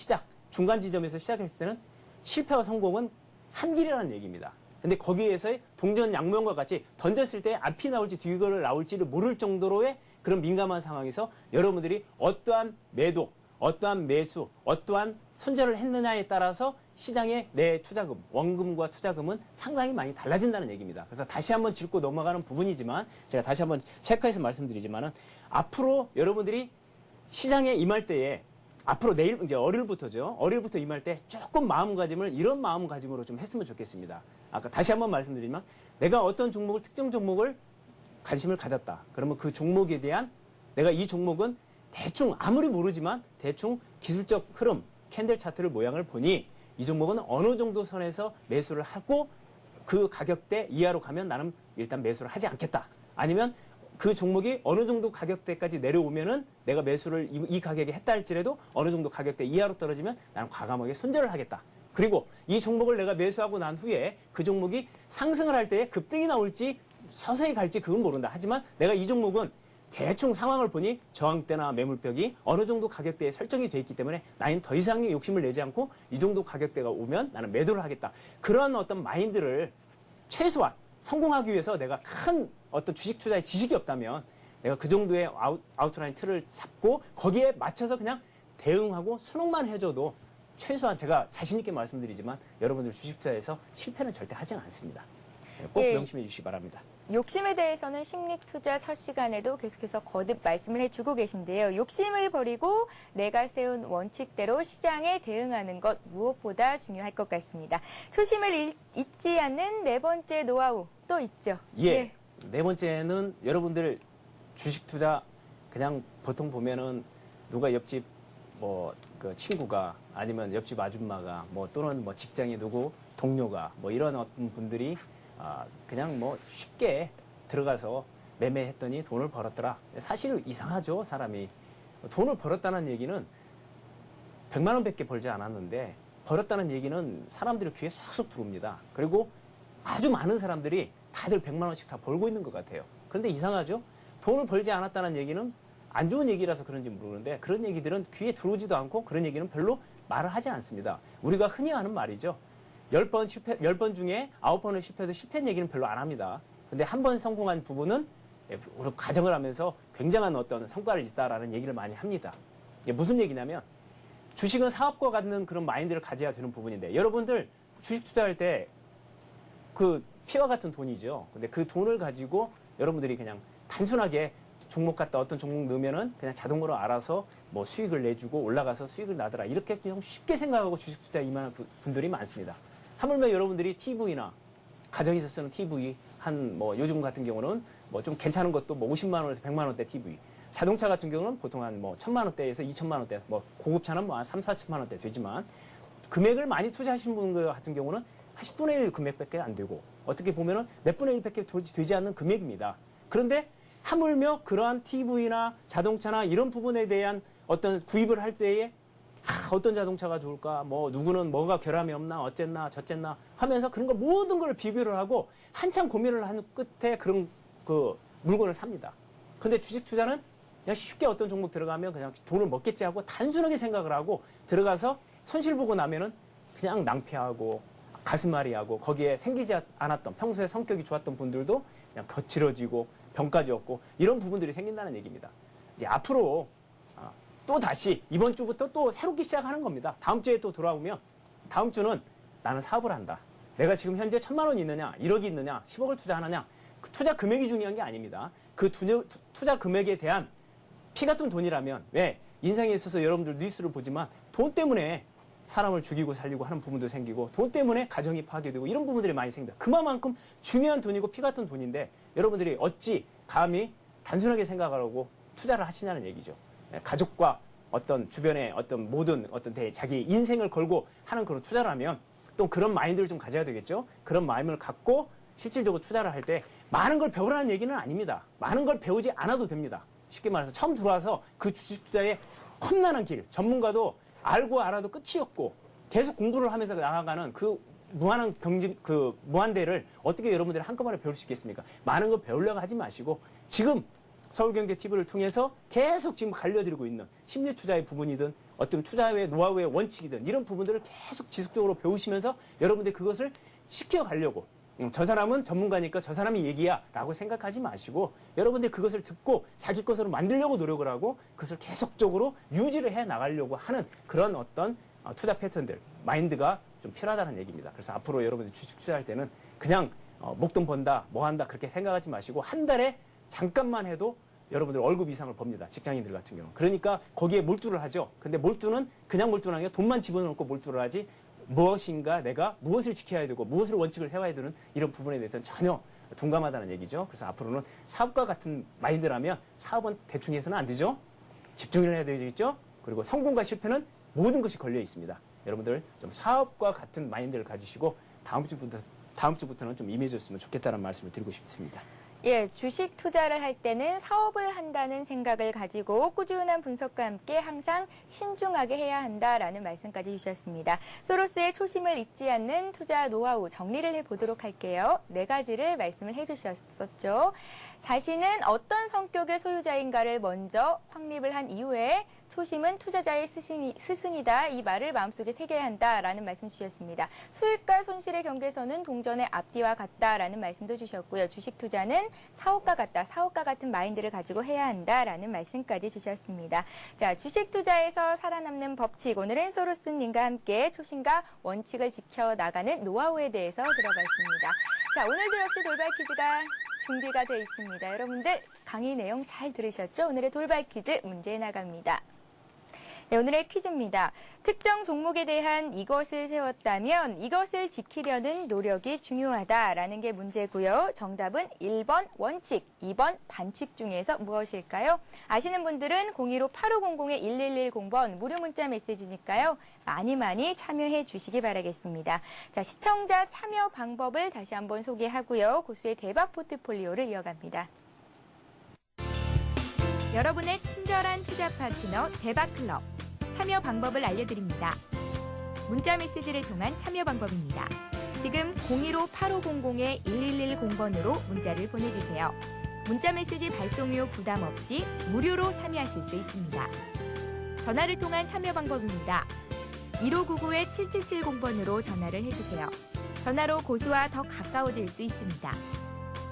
중간 지점에서 시작했을 때는 실패와 성공은 한 길이라는 얘기입니다. 근데 거기에서의 동전 양면과 같이 던졌을 때 앞이 나올지 뒤가 나올지를 모를 정도로의 그런 민감한 상황에서 여러분들이 어떠한 매도, 어떠한 매수, 어떠한 손절을 했느냐에 따라서 시장의 내 투자금, 원금과 투자금은 상당히 많이 달라진다는 얘기입니다. 그래서 다시 한번 짚고 넘어가는 부분이지만 제가 다시 한번 체크해서 말씀드리지만은 앞으로 여러분들이 시장에 임할 때에 앞으로 내일 이제 월요일부터죠. 월요일부터 임할 때 조금 마음가짐을 이런 마음가짐으로 좀 했으면 좋겠습니다. 아까 다시 한번 말씀드리지만 내가 어떤 종목을 특정 종목을 관심을 가졌다. 그러면 그 종목에 대한 내가 이 종목은 대충 아무리 모르지만 대충 기술적 흐름, 캔들 차트를 모양을 보니 이 종목은 어느 정도 선에서 매수를 하고 그 가격대 이하로 가면 나는 일단 매수를 하지 않겠다. 아니면 그 종목이 어느 정도 가격대까지 내려오면은 내가 매수를 이 가격에 했다 할지라도 어느 정도 가격대 이하로 떨어지면 나는 과감하게 손절을 하겠다. 그리고 이 종목을 내가 매수하고 난 후에 그 종목이 상승을 할 때 급등이 나올지 서서히 갈지 그건 모른다. 하지만 내가 이 종목은 대충 상황을 보니 저항대나 매물벽이 어느 정도 가격대에 설정이 돼 있기 때문에 나는 더 이상의 욕심을 내지 않고 이 정도 가격대가 오면 나는 매도를 하겠다. 그런 어떤 마인드를 최소한 성공하기 위해서 내가 큰 어떤 주식 투자에 지식이 없다면 내가 그 정도의 아웃라인 틀을 잡고 거기에 맞춰서 그냥 대응하고 순응만 해줘도 최소한 제가 자신 있게 말씀드리지만 여러분들 주식 투자에서 실패는 절대 하지는 않습니다. 꼭 예. 명심해 주시기 바랍니다. 욕심에 대해서는 심리투자 첫 시간에도 계속해서 거듭 말씀을 해주고 계신데요. 욕심을 버리고 내가 세운 원칙대로 시장에 대응하는 것 무엇보다 중요할 것 같습니다. 초심을 잊지 않는 네 번째 노하우 또 있죠. 예. 네 번째는 여러분들 주식 투자 그냥 보통 보면은 누가 옆집 뭐 그 친구가 아니면 옆집 아줌마가 뭐 또는 뭐 직장에 누구 동료가 뭐 이런 어떤 분들이 그냥 뭐 쉽게 들어가서 매매했더니 돈을 벌었더라. 사실 이상하죠, 사람이. 돈을 벌었다는 얘기는 100만 원밖에 벌지 않았는데 벌었다는 얘기는 사람들의 귀에 쏙쏙 들어옵니다. 그리고 아주 많은 사람들이 다들 100만 원씩 다 벌고 있는 것 같아요. 그런데 이상하죠? 돈을 벌지 않았다는 얘기는 안 좋은 얘기라서 그런지 모르는데 그런 얘기들은 귀에 들어오지도 않고 그런 얘기는 별로 말을 하지 않습니다. 우리가 흔히 하는 말이죠. 10번 중에 9번은 실패해도 실패한 얘기는 별로 안 합니다. 근데 한 번 성공한 부분은 우리 가정을 하면서 굉장한 어떤 성과를 있다라는 얘기를 많이 합니다. 이게 무슨 얘기냐면 주식은 사업과 같은 그런 마인드를 가져야 되는 부분인데 여러분들 주식 투자할 때 그 피와 같은 돈이죠. 근데 그 돈을 가지고 여러분들이 그냥 단순하게 종목 갖다 어떤 종목 넣으면은 그냥 자동으로 알아서 뭐 수익을 내주고 올라가서 수익을 나더라. 이렇게 그냥 쉽게 생각하고 주식 투자 임하는 분들이 많습니다. 하물며 여러분들이 TV나 가정에서 쓰는 TV 한 뭐 요즘 같은 경우는 뭐 좀 괜찮은 것도 뭐 50만 원에서 100만 원대 TV. 자동차 같은 경우는 보통 한 뭐 1000만 원대에서 2000만 원대, 뭐 고급차는 뭐 한 3, 4천만 원대 되지만 금액을 많이 투자하신 분들 같은 경우는 한 10분의 1 금액밖에 안 되고 어떻게 보면은 몇 분의 1밖에 되지 않는 금액입니다. 그런데 하물며 그러한 TV나 자동차나 이런 부분에 대한 어떤 구입을 할 때에 어떤 자동차가 좋을까? 뭐 누구는 뭐가 결함이 없나? 어쨌나 저쨌나 하면서 그런 거 모든 걸 비교를 하고 한참 고민을 한 끝에 그런 그 물건을 삽니다. 근데 주식 투자는 그냥 쉽게 어떤 종목 들어가면 그냥 돈을 먹겠지 하고 단순하게 생각을 하고 들어가서 손실 보고 나면은 그냥 낭패하고 가슴앓이하고 거기에 생기지 않았던 평소에 성격이 좋았던 분들도 그냥 거칠어지고 병까지 얻고 이런 부분들이 생긴다는 얘기입니다. 이제 앞으로 또 다시 이번 주부터 또 새롭게 시작하는 겁니다. 다음 주에 또 돌아오면 다음 주는 나는 사업을 한다. 내가 지금 현재 1000만 원 있느냐, 1억이 있느냐, 10억을 투자하느냐. 그 투자 금액이 중요한 게 아닙니다. 그 투자 금액에 대한 피 같은 돈이라면 왜 인생에 있어서 여러분들 뉴스를 보지만 돈 때문에 사람을 죽이고 살리고 하는 부분도 생기고 돈 때문에 가정이 파괴되고 이런 부분들이 많이 생깁니다. 그만큼 중요한 돈이고 피 같은 돈인데 여러분들이 어찌 감히 단순하게 생각하라고 투자를 하시냐는 얘기죠. 가족과 어떤 주변의 어떤 모든 어떤 자기 인생을 걸고 하는 그런 투자를 하면 또 그런 마인드를 좀 가져야 되겠죠. 그런 마음을 갖고 실질적으로 투자를 할 때 많은 걸 배우라는 얘기는 아닙니다. 많은 걸 배우지 않아도 됩니다. 쉽게 말해서 처음 들어와서 그 주식 투자의 험난한 길, 전문가도 알고 알아도 끝이 없고 계속 공부를 하면서 나아가는 그 무한한 무한대를 어떻게 여러분들이 한꺼번에 배울 수 있겠습니까? 많은 걸 배우려고 하지 마시고 지금 서울경제TV를 통해서 계속 지금 알려드리고 있는 심리 투자의 부분이든 어떤 투자의 노하우의 원칙이든 이런 부분들을 계속 지속적으로 배우시면서 여러분들이 그것을 지켜가려고 저 사람은 전문가니까 저 사람이 얘기야 라고 생각하지 마시고 여러분들이 그것을 듣고 자기 것으로 만들려고 노력을 하고 그것을 계속적으로 유지를 해 나가려고 하는 그런 어떤 투자 패턴들, 마인드가 좀 필요하다는 얘기입니다. 그래서 앞으로 여러분들이 주식 투자할 때는 그냥 목돈 번다, 뭐 한다 그렇게 생각하지 마시고 한 달에 잠깐만 해도 여러분들 월급 이상을 법니다. 직장인들 같은 경우는. 그러니까 거기에 몰두를 하죠. 근데 몰두는 그냥 몰두는 아니라 돈만 집어넣고 몰두를 하지 무엇인가 내가 무엇을 지켜야 되고 무엇을 원칙을 세워야 되는 이런 부분에 대해서는 전혀 둔감하다는 얘기죠. 그래서 앞으로는 사업과 같은 마인드라면 사업은 대충 해서는 안 되죠. 집중을 해야 되겠죠. 그리고 성공과 실패는 모든 것이 걸려 있습니다. 여러분들 좀 사업과 같은 마인드를 가지시고 다음 주부터는 좀 임해줬으면 좋겠다는 말씀을 드리고 싶습니다. 예, 주식 투자를 할 때는 사업을 한다는 생각을 가지고 꾸준한 분석과 함께 항상 신중하게 해야 한다라는 말씀까지 주셨습니다. 소로스의 초심을 잊지 않는 투자 노하우 정리를 해보도록 할게요. 4가지를 말씀을 해주셨었죠. 자신은 어떤 성격의 소유자인가를 먼저 확립을 한 이후에 초심은 투자자의 스승이다. 이 말을 마음속에 새겨야 한다라는 말씀 주셨습니다. 수익과 손실의 경계선은 동전의 앞뒤와 같다라는 말씀도 주셨고요. 주식 투자는 사업과 같다. 사업과 같은 마인드를 가지고 해야 한다라는 말씀까지 주셨습니다. 자, 주식 투자에서 살아남는 법칙. 오늘은 소로스님과 함께 초심과 원칙을 지켜나가는 노하우에 대해서 들어봤습니다. 자, 오늘도 역시 돌발 퀴즈가 준비가 되어 있습니다. 여러분들 강의 내용 잘 들으셨죠? 오늘의 돌발 퀴즈 문제 나갑니다. 네, 오늘의 퀴즈입니다. 특정 종목에 대한 이것을 세웠다면 이것을 지키려는 노력이 중요하다라는 게 문제고요. 정답은 1번 원칙, 2번 반칙 중에서 무엇일까요? 아시는 분들은 015-8500-1110번 무료 문자 메시지니까요. 많이 참여해 주시기 바라겠습니다. 자, 시청자 참여 방법을 다시 한번 소개하고요. 고수의 대박 포트폴리오를 이어갑니다. 여러분의 친절한 투자 파트너 대박클럽. 참여 방법을 알려드립니다. 문자 메시지를 통한 참여 방법입니다. 지금 015-8500-1110번으로 문자를 보내주세요. 문자 메시지 발송료 부담 없이 무료로 참여하실 수 있습니다. 전화를 통한 참여 방법입니다. 1599-7770번으로 전화를 해주세요. 전화로 고수와 더 가까워질 수 있습니다.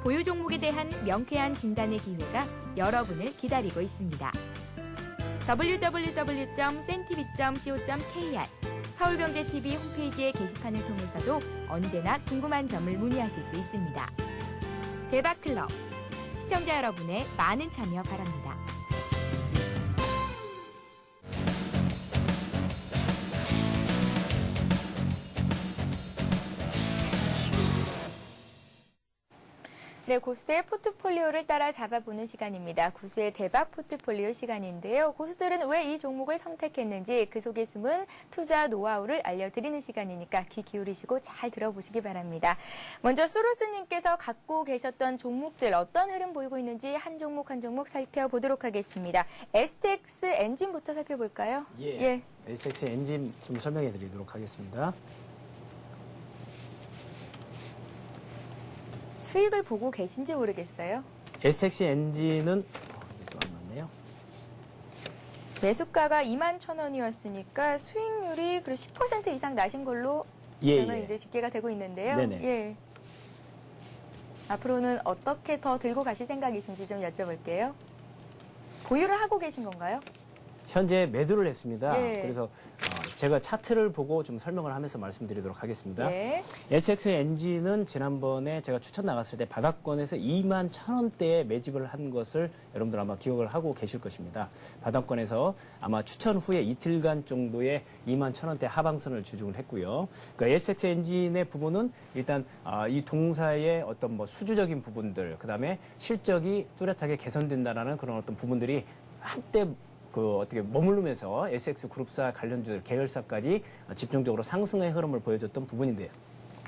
보유 종목에 대한 명쾌한 진단의 기회가 여러분을 기다리고 있습니다. www.cntv.co.kr 서울경제TV 홈페이지의 게시판을 통해서도 언제나 궁금한 점을 문의하실 수 있습니다. 대박클럽, 시청자 여러분의 많은 참여 바랍니다. 네, 고수의 포트폴리오를 따라 잡아보는 시간입니다. 고수의 대박 포트폴리오 시간인데요. 고수들은 왜 이 종목을 선택했는지 그 속에 숨은 투자 노하우를 알려드리는 시간이니까 귀 기울이시고 잘 들어보시기 바랍니다. 먼저 소로스님께서 갖고 계셨던 종목들 어떤 흐름 보이고 있는지 한 종목 한 종목 살펴보도록 하겠습니다. STX 엔진부터 살펴볼까요? 예. STX 엔진 좀 설명해 드리도록 하겠습니다. 수익을 보고 계신지 모르겠어요. STX 엔진은 또 안 맞네요. 매수가가 21,000원이었으니까 수익률이 10% 이상 나신 걸로 저는 이제 집계가 되고 있는데요. 네네. 예. 앞으로는 어떻게 더 들고 가실 생각이신지 좀 여쭤볼게요. 보유를 하고 계신 건가요? 현재 매도를 했습니다. 예. 그래서 제가 차트를 보고 좀 설명을 하면서 말씀드리도록 하겠습니다. 예. SX 엔진은 지난번에 제가 추천 나갔을 때 바닥권에서 21,000원대에 매집을 한 것을 여러분들 아마 기억을 하고 계실 것입니다. 바닥권에서 아마 추천 후에 이틀간 정도의 21,000원대 하방선을 주중을 했고요. 그러니까 SX 엔진의 부분은 일단 이 동사의 어떤 뭐 수주적인 부분들, 그다음에 실적이 뚜렷하게 개선된다라는 그런 어떤 부분들이 한때 어떻게 머무르면서 SX 그룹사 관련주들 계열사까지 집중적으로 상승의 흐름을 보여줬던 부분인데요.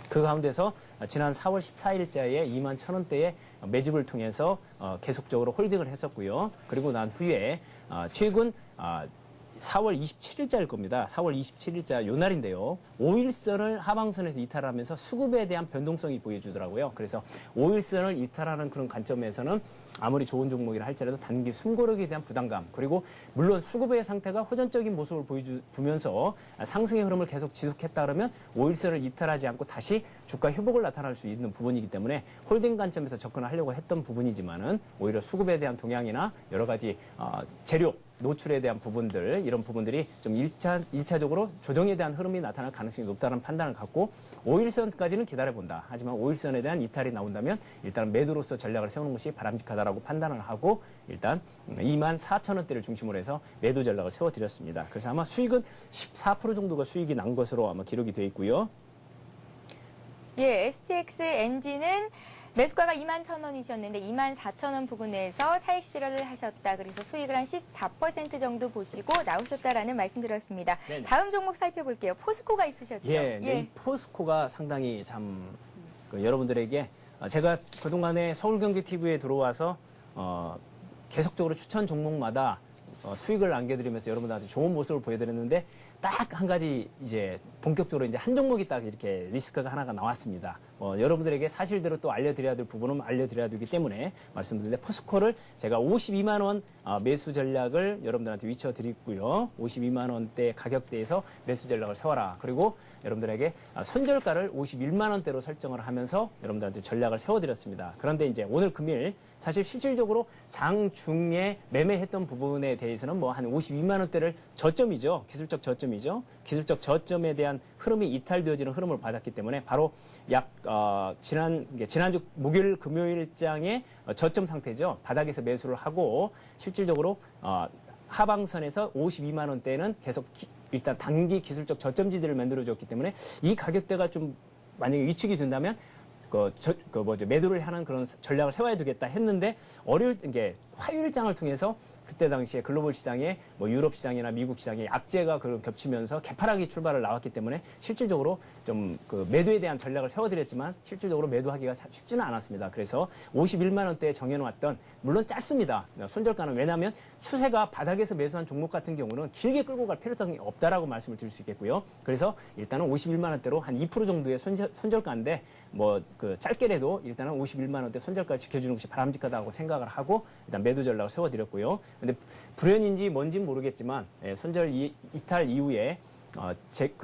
그 가운데서 지난 4월 14일자에 21,000원대의 매집을 통해서 계속적으로 홀딩을 했었고요. 그리고 난 후에 최근 4월 27일자일 겁니다. 4월 27일자 요 날인데요. 5일선을 하방선에서 이탈하면서 수급에 대한 변동성이 보여주더라고요. 그래서 5일선을 이탈하는 그런 관점에서는 아무리 좋은 종목이라 할지라도 단기 숨고르기에 대한 부담감, 그리고 물론 수급의 상태가 호전적인 모습을 보여주면서 상승의 흐름을 계속 지속했다 그러면 5일선을 이탈하지 않고 다시 주가 회복을 나타날 수 있는 부분이기 때문에 홀딩 관점에서 접근을 하려고 했던 부분이지만은 오히려 수급에 대한 동향이나 여러 가지 재료 노출에 대한 부분들, 이런 부분들이 좀 1차적으로 조정에 대한 흐름이 나타날 가능성이 높다는 판단을 갖고 5일선까지는 기다려본다. 하지만 5일선에 대한 이탈이 나온다면 일단 매도로서 전략을 세우는 것이 바람직하다라고 판단을 하고 일단 24,000원대를 중심으로 해서 매도 전략을 세워드렸습니다. 그래서 아마 수익은 14% 정도가 수익이 난 것으로 아마 기록이 되어 있고요. 예, STX 엔진은 매수가가 21,000원이셨는데 24,000원 부근에서 차익 실현을 하셨다. 그래서 수익을 한 14% 정도 보시고 나오셨다라는 말씀 드렸습니다. 네네. 다음 종목 살펴볼게요. 포스코가 있으셨죠? 예, 이 포스코가 상당히 참 여러분들에게 제가 그동안에 서울경제TV에 들어와서 계속적으로 추천 종목마다 수익을 안겨드리면서 여러분들한테 좋은 모습을 보여드렸는데 딱 한 가지 이제 본격적으로 이제 한 종목이 딱 이렇게 리스크가 하나가 나왔습니다. 여러분들에게 사실대로 또 알려드려야 될 부분은 알려드려야 되기 때문에 말씀드리는데 포스코를 제가 52만 원 매수 전략을 여러분들한테 위쳐드리고요. 52만 원대 가격대에서 매수 전략을 세워라. 그리고 여러분들에게 손절가를 51만 원대로 설정을 하면서 여러분들한테 전략을 세워드렸습니다. 그런데 이제 오늘 금일 사실 실질적으로 장중에 매매했던 부분에 대해서는 뭐 한 52만 원대를 저점이죠. 기술적 저점이죠. 기술적 저점에 대한 흐름이 이탈되어지는 흐름을 받았기 때문에 바로 지난주 목요일 금요일장의 저점 상태죠. 바닥에서 매수를 하고 실질적으로 하방선에서 52만 원대는 계속 일단 단기 기술적 저점지대를 만들어줬기 때문에 이 가격대가 좀 만약에 위축이 된다면 매도를 하는 그런 전략을 세워야 되겠다 했는데 화요일장을 통해서 그때 당시에 글로벌 시장에 뭐 유럽 시장이나 미국 시장에 약재가 겹치면서 개파락이 출발을 나왔기 때문에 실질적으로 좀 매도에 대한 전략을 세워드렸지만 실질적으로 매도하기가 쉽지는 않았습니다. 그래서 51만 원대에 정해놓았던 물론 짧습니다. 손절가는 왜냐하면 추세가 바닥에서 매수한 종목 같은 경우는 길게 끌고 갈 필요성이 없다라고 말씀을 드릴 수 있겠고요. 그래서 일단은 51만 원대로 한 2% 정도의 손절가인데 짧게라도 일단은 51만 원대 손절가를 지켜주는 것이 바람직하다고 생각을 하고 일단 매도 전략을 세워드렸고요. 근데 불연인지 뭔지는 모르겠지만 손절 이탈 이후에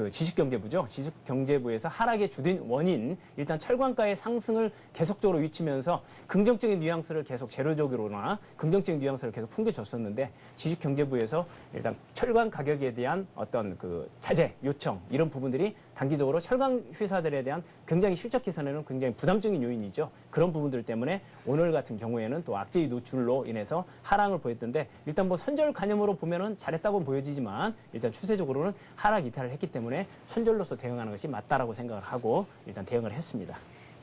지식경제부죠. 지식경제부에서 하락의 주된 원인 일단 철강가의 상승을 계속적으로 위치면서 긍정적인 뉘앙스를 계속 재료적으로나 긍정적인 뉘앙스를 계속 풍겨줬었는데 지식경제부에서 일단 철강 가격에 대한 어떤 자제 요청 이런 부분들이 단기적으로 철강 회사들에 대한 굉장히 실적 개선에는 굉장히 부담적인 요인이죠. 그런 부분들 때문에 오늘 같은 경우에는 또 악재의 노출로 인해서 하락을 보였던데 일단 뭐 손절 개념으로 보면은 잘했다고 보여지지만 일단 추세적으로는 하락 이탈을 했기 때문에 손절로서 대응하는 것이 맞다라고 생각을 하고 일단 대응을 했습니다.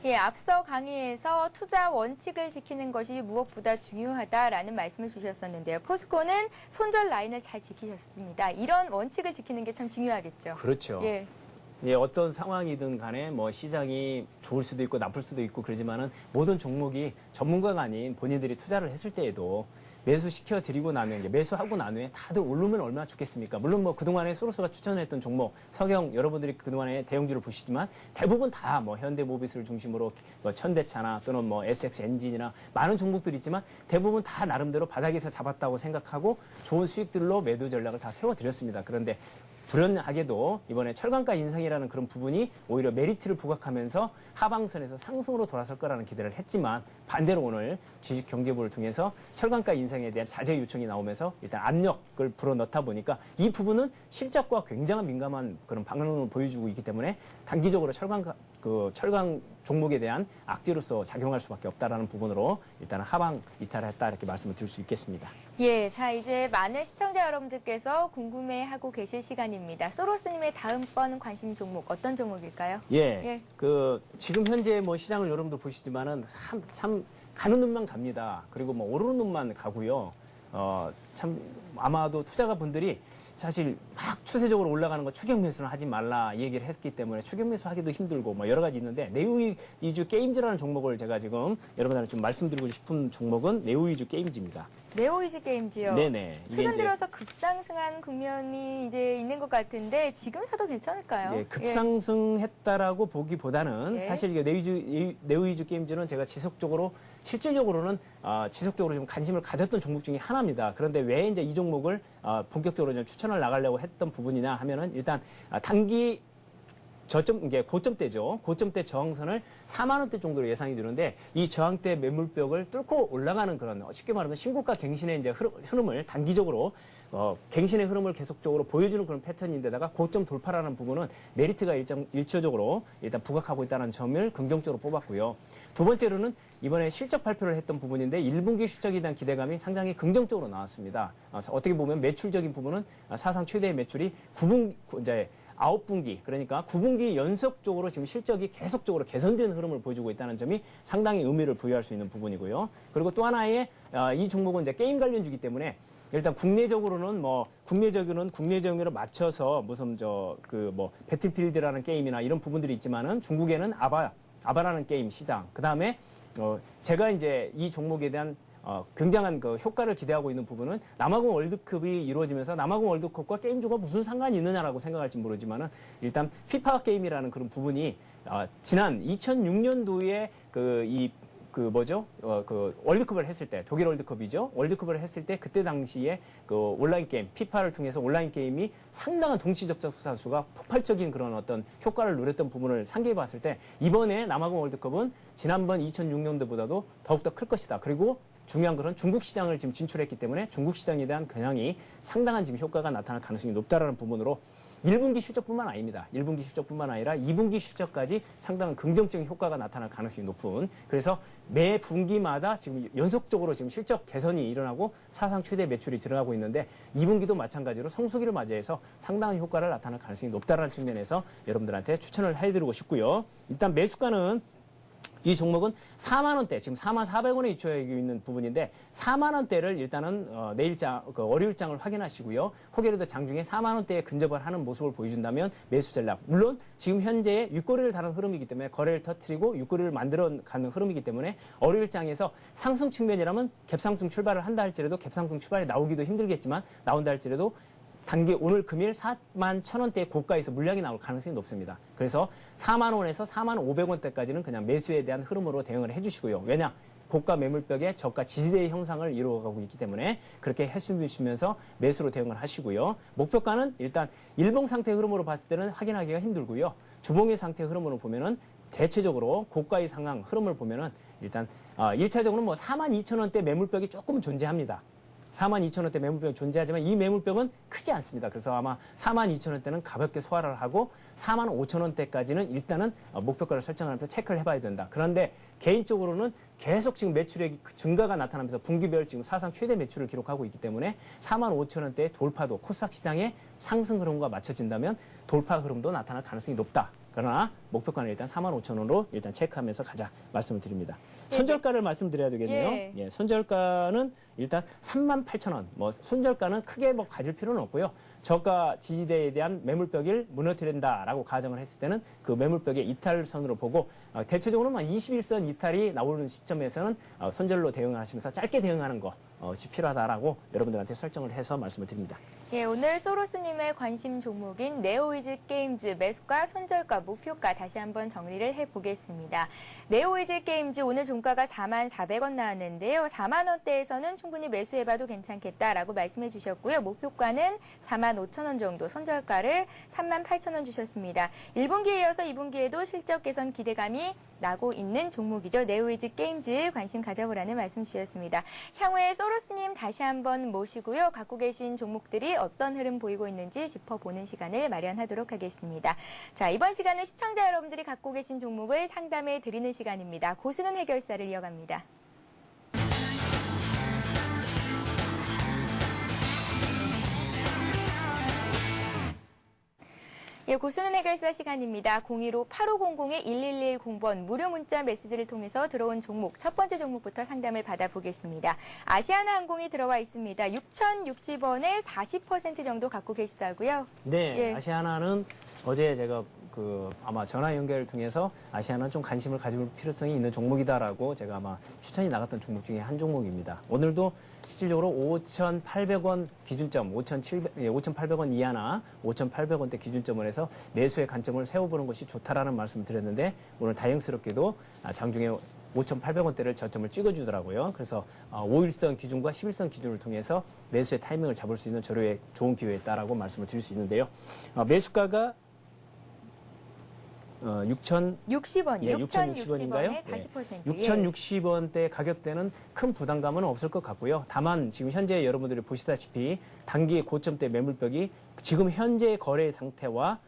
예, 앞서 강의에서 투자 원칙을 지키는 것이 무엇보다 중요하다라는 말씀을 주셨었는데요. 포스코는 손절 라인을 잘 지키셨습니다. 이런 원칙을 지키는 게 참 중요하겠죠. 그렇죠. 예. 예, 어떤 상황이든 간에 뭐 시장이 좋을 수도 있고 나쁠 수도 있고 그러지만은 모든 종목이 전문가가 아닌 본인들이 투자를 했을 때에도 매수시켜 드리고 난 후에 매수하고 난 후에 다들 오르면 얼마나 좋겠습니까? 물론 뭐 그동안에 소로스가 추천했던 종목 서경 여러분들이 그동안에 대형주를 보시지만 대부분 다 뭐 현대모비스를 중심으로 뭐 현대차나 또는 뭐 SX 엔진이나 많은 종목들이 있지만 대부분 다 나름대로 바닥에서 잡았다고 생각하고 좋은 수익들로 매도 전략을 다 세워드렸습니다. 그런데 불연하게도 이번에 철강가 인상이라는 그런 부분이 오히려 메리트를 부각하면서 하방선에서 상승으로 돌아설 거라는 기대를 했지만 반대로 오늘 지식경제부를 통해서 철강가 인상에 대한 자제 요청이 나오면서 일단 압력을 불어넣다 보니까 이 부분은 실적과 굉장히 민감한 그런 방향을 보여주고 있기 때문에 단기적으로 철강 종목에 대한 악재로서 작용할 수밖에 없다라는 부분으로 일단은 하방 이탈을 했다 이렇게 말씀을 드릴 수 있겠습니다. 예, 자 이제 많은 시청자 여러분들께서 궁금해하고 계실 시간입니다. 소로스님의 다음번 관심 종목 어떤 종목일까요? 예. 지금 현재 뭐 시장을 여러분도 보시지만은 참 가는 눈만 갑니다. 그리고 뭐 오르는 눈만 가고요. 참 아마도 투자가 분들이 사실 막 추세적으로 올라가는 거 추격 매수는 하지 말라 이 얘기를 했기 때문에 추격 매수하기도 힘들고 뭐 여러 가지 있는데 네오 위주 게임즈라는 종목을 제가 지금 여러분들한테 좀 말씀드리고 싶은 종목은 네오 위주 게임즈입니다. 네오이즈 게임즈요. 네네. 이게 최근 이제 들어서 급상승한 국면이 이제 있는 것 같은데 지금 사도 괜찮을까요? 예, 급상승했다라고 보기보다는 예. 사실 이게 네오이즈 게임즈는 제가 지속적으로 실질적으로는 지속적으로 좀 관심을 가졌던 종목 중에 하나입니다. 그런데 왜 이제 이 종목을 본격적으로 좀 추천을 나가려고 했던 부분이냐 하면은 일단 단기 이게 고점대죠. 고점대 저항선을 4만 원대 정도로 예상이 되는데 이 저항대 매물벽을 뚫고 올라가는 그런 쉽게 말하면 신고가 갱신의 이제 흐름을 단기적으로 갱신의 흐름을 계속적으로 보여주는 그런 패턴인데다가 고점 돌파라는 부분은 메리트가 일차적으로 일단 부각하고 있다는 점을 긍정적으로 뽑았고요. 두 번째로는 이번에 실적 발표를 했던 부분인데 1분기 실적에 대한 기대감이 상당히 긍정적으로 나왔습니다. 어떻게 보면 매출적인 부분은 사상 최대의 매출이 9분기, 그러니까 9분기 연속적으로 지금 실적이 계속적으로 개선되는 흐름을 보여주고 있다는 점이 상당히 의미를 부여할 수 있는 부분이고요. 그리고 또 하나의 이 종목은 이제 게임 관련주기 때문에 일단 국내적으로는 국내적으로 맞춰서 무슨 배틀필드라는 게임이나 이런 부분들이 있지만은 중국에는 아바라는 게임 시장, 그 다음에 제가 이제 이 종목에 대한 굉장한 그 효과를 기대하고 있는 부분은 남아공 월드컵이 이루어지면서 남아공 월드컵과 게임주가 무슨 상관이 있느냐라고 생각할지 모르지만은 일단 피파 게임이라는 그런 부분이 지난 2006년도에 월드컵을 했을 때, 독일 월드컵이죠. 월드컵을 했을 때 그때 당시에 그 온라인 게임, 피파를 통해서 온라인 게임이 상당한 동시 접속 수가 폭발적인 그런 어떤 효과를 누렸던 부분을 상기해 봤을 때 이번에 남아공 월드컵은 지난번 2006년도보다도 더욱더 클 것이다. 그리고 중요한 것은 중국 시장을 지금 진출했기 때문에 중국 시장에 대한 겨냥이 상당한 지금 효과가 나타날 가능성이 높다라는 부분으로 1분기 실적뿐만 아닙니다. 1분기 실적뿐만 아니라 2분기 실적까지 상당한 긍정적인 효과가 나타날 가능성이 높은, 그래서 매 분기마다 지금 연속적으로 지금 실적 개선이 일어나고 사상 최대 매출이 들어가고 있는데 2분기도 마찬가지로 성수기를 맞이해서 상당한 효과를 나타날 가능성이 높다라는 측면에서 여러분들한테 추천을 해드리고 싶고요. 일단 매수가는 이 종목은 4만 원대, 지금 4만 400원에 위치해 있는 부분인데 4만 원대를 일단은 월요일장을 확인하시고요. 혹여라도 장중에 4만 원대에 근접을 하는 모습을 보여준다면 매수 전략. 물론 지금 현재 윗꼬리를 다는 흐름이기 때문에 거래를 터뜨리고 윗꼬리를 만들어 가는 흐름이기 때문에 월요일장에서 상승 측면이라면 갭상승 출발을 한다 할지라도 갭상승 출발이 나오기도 힘들겠지만 나온다 할지라도 단기 오늘 금일 4만 1,000원대 고가에서 물량이 나올 가능성이 높습니다. 그래서 4만 원에서 4만 500원대까지는 그냥 매수에 대한 흐름으로 대응을 해주시고요. 왜냐? 고가 매물벽에 저가 지지대의 형상을 이루어가고 있기 때문에 그렇게 해주시면서 매수로 대응을 하시고요. 목표가는 일단 일봉 상태 흐름으로 봤을 때는 확인하기가 힘들고요. 주봉의 상태 흐름으로 보면은 대체적으로 고가의 상황 흐름을 보면은 일단 1차적으로는 42,000원대 매물벽이 조금 존재합니다. 42,000원대 매물벽이 존재하지만 이 매물벽은 크지 않습니다. 그래서 아마 42,000원대는 가볍게 소화를 하고 45,000원대까지는 일단은 목표가를 설정하면서 체크를 해봐야 된다. 그런데 개인적으로는 계속 지금 매출의 증가가 나타나면서 분기별 지금 사상 최대 매출을 기록하고 있기 때문에 45,000원대의 돌파도 코스닥 시장의 상승 흐름과 맞춰진다면 돌파 흐름도 나타날 가능성이 높다. 그러나 목표가는 일단 45,000원으로 일단 체크하면서 가자 말씀을 드립니다. 손절가를 말씀드려야 되겠네요. 예, 손절가는 일단 38,000원. 손절가는 크게 가질 필요는 없고요. 저가 지지대에 대한 매물벽을 무너뜨린다라고 가정을 했을 때는 그 매물벽의 이탈선으로 보고 대체적으로 21선 이탈이 나오는 시점에서는 손절로 대응을 하시면서 짧게 대응하는 것이 필요하다라고 여러분들한테 설정을 해서 말씀을 드립니다. 예, 오늘 소로스님의 관심 종목인 네오이즈 게임즈 매수가, 손절가, 목표가 다시 한번 정리를 해보겠습니다. 네오이즈 게임즈 오늘 종가가 4만 400원 나왔는데요. 4만 원대에서는 충분히 매수해봐도 괜찮겠다라고 말씀해 주셨고요. 목표가는 4만 5천 원 정도, 손절가를 3만 8천 원 주셨습니다. 1분기에 이어서 2분기에도 실적 개선 기대감이 나고 있는 종목이죠. 네오이즈 게임즈 관심 가져보라는 말씀 주셨습니다. 향후에 소로스님 다시 한번 모시고요. 갖고 계신 종목들이 어떤 흐름 보이고 있는지 짚어보는 시간을 마련하도록 하겠습니다. 자, 이번 시간은 시청자 여러분들이 갖고 계신 종목을 상담해 드리는 시간입니다. 고수는 해결사를 이어갑니다. 예, 고수는 해결사 시간입니다. 015-8500-1110번 무료 문자 메시지를 통해서 들어온 종목, 첫 번째 종목부터 상담을 받아보겠습니다. 아시아나항공이 들어와 있습니다. 6,060원에 40% 정도 갖고 계시다고요? 네, 예. 아시아나는 어제 제가 아마 전화 연결을 통해서 아시아나는 좀 관심을 가질 필요성이 있는 종목이다라고 제가 아마 추천이 나갔던 종목 중에 한 종목입니다. 오늘도 실질적으로 5,800원 기준점, 5,800원 이하나 5,800원대 기준점을 해서 매수의 관점을 세워보는 것이 좋다라는 말씀을 드렸는데 오늘 다행스럽게도 장중에 5,800원대를 저점을 찍어주더라고요. 그래서 5일선 기준과 10일선 기준을 통해서 매수의 타이밍을 잡을 수 있는 저로의 좋은 기회였다라고 말씀을 드릴 수 있는데요. 매수가가 60원, 예, 6,060원에 40%. 6,060원대 가격대는 큰 부담감은 없을 것 같고요. 다만 지금 현재 여러분들이 보시다시피 단기 고점대 매물벽이 지금 현재 거래 상태와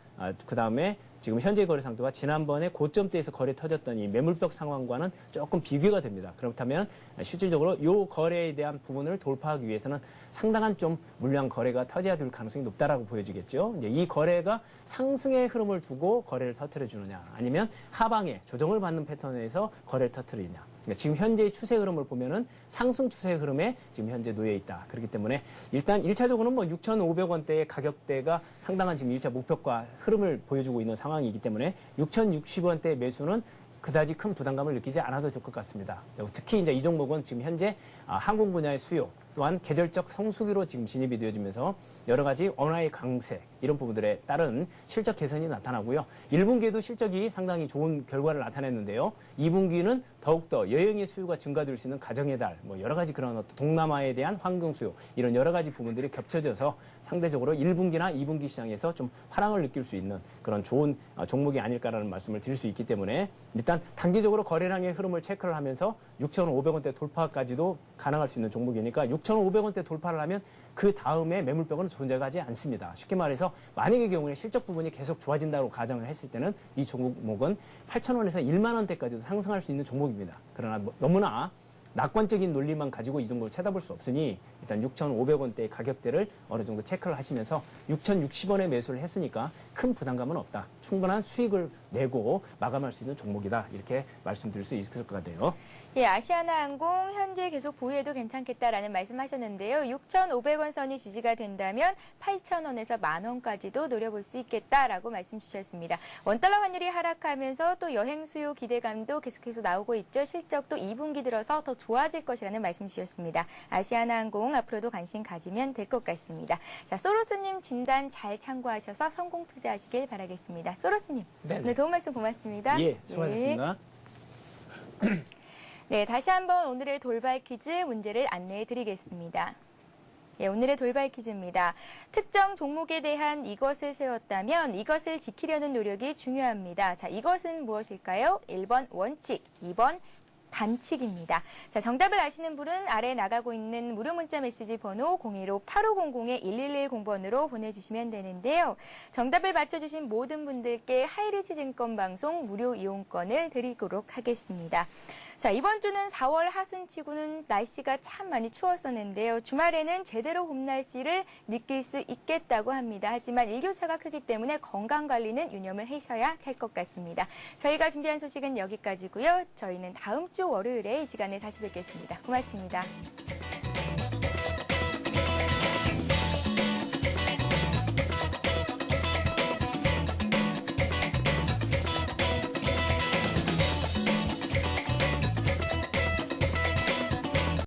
그다음에 지금 현재 거래 상태와 지난번에 고점대에서 거래 터졌던 이 매물벽 상황과는 조금 비교가 됩니다. 그렇다면 실질적으로 이 거래에 대한 부분을 돌파하기 위해서는 상당한 좀 물량 거래가 터져야 될 가능성이 높다라고 보여지겠죠. 이제 이 거래가 상승의 흐름을 두고 거래를 터뜨려 주느냐, 아니면 하방에 조정을 받는 패턴에서 거래를 터뜨리느냐. 그러니까 지금 현재의 추세 흐름을 보면은 상승 추세 흐름에 지금 현재 놓여 있다. 그렇기 때문에 일단 1차적으로는 뭐 6,500원대의 가격대가 상당한 지금 1차 목표가 흐름을 보여주고 있는 상황이기 때문에 6,060원대 매수는 그다지 큰 부담감을 느끼지 않아도 될 것 같습니다. 특히 이제 이 종목은 지금 현재 항공 분야의 수요 또한 계절적 성수기로 지금 진입이 되어지면서 여러 가지 원화의 강세 이런 부분들에 따른 실적 개선이 나타나고요. 1분기에도 실적이 상당히 좋은 결과를 나타냈는데요. 2분기는 더욱더 여행의 수요가 증가될 수 있는 가정의 달, 뭐 여러 가지 그런 동남아에 대한 환경 수요 이런 여러 가지 부분들이 겹쳐져서 상대적으로 1분기나 2분기 시장에서 좀 화랑을 느낄 수 있는 그런 좋은 종목이 아닐까라는 말씀을 드릴 수 있기 때문에 일단 단기적으로 거래량의 흐름을 체크를 하면서 6,500원대 돌파까지도 가능할 수 있는 종목이니까 6,500원대 돌파를 하면 그 다음에 매물벽은 존재하지 않습니다. 쉽게 말해서 만약의 경우에 실적 부분이 계속 좋아진다고 가정을 했을 때는 이 종목은 8,000원에서 1만 원대까지도 상승할 수 있는 종목입니다. 그러나 너무나 낙관적인 논리만 가지고 이 정도를 쳐다볼 수 없으니 일단 6,500원대의 가격대를 어느 정도 체크를 하시면서 6,060원에 매수를 했으니까 큰 부담감은 없다. 충분한 수익을 내고 마감할 수 있는 종목이다. 이렇게 말씀드릴 수 있을 것 같아요. 예, 아시아나항공 현재 계속 보유해도 괜찮겠다라는 말씀하셨는데요. 6,500원 선이 지지가 된다면 8,000원에서 만원까지도 노려볼 수 있겠다라고 말씀 주셨습니다. 원달러 환율이 하락하면서 또 여행 수요 기대감도 계속해서 나오고 있죠. 실적도 2분기 들어서 더 좋아질 것이라는 말씀 주셨습니다. 아시아나항공 앞으로도 관심 가지면 될 것 같습니다. 자, 소로스님 진단 잘 참고하셔서 성공 투자하시길 바라겠습니다. 소로스님, 네, 도움 말씀 고맙습니다. 예, 수고하셨습니다. 예. 네, 다시 한번 오늘의 돌발 퀴즈 문제를 안내해 드리겠습니다. 예, 오늘의 돌발 퀴즈입니다. 특정 종목에 대한 이것을 세웠다면 이것을 지키려는 노력이 중요합니다. 자, 이것은 무엇일까요? 1번 원칙, 2번 반칙입니다. 자, 정답을 아시는 분은 아래 나가고 있는 무료 문자 메시지 번호 015-8500-1110번으로 보내주시면 되는데요. 정답을 맞춰주신 모든 분들께 하이리치 증권 방송 무료 이용권을 드리도록 하겠습니다. 자, 이번 주는 4월 하순치고는 날씨가 참 많이 추웠었는데요. 주말에는 제대로 봄 날씨를 느낄 수 있겠다고 합니다. 하지만 일교차가 크기 때문에 건강관리는 유념을 하셔야 할 것 같습니다. 저희가 준비한 소식은 여기까지고요. 저희는 다음 주 월요일에 이 시간에 다시 뵙겠습니다. 고맙습니다.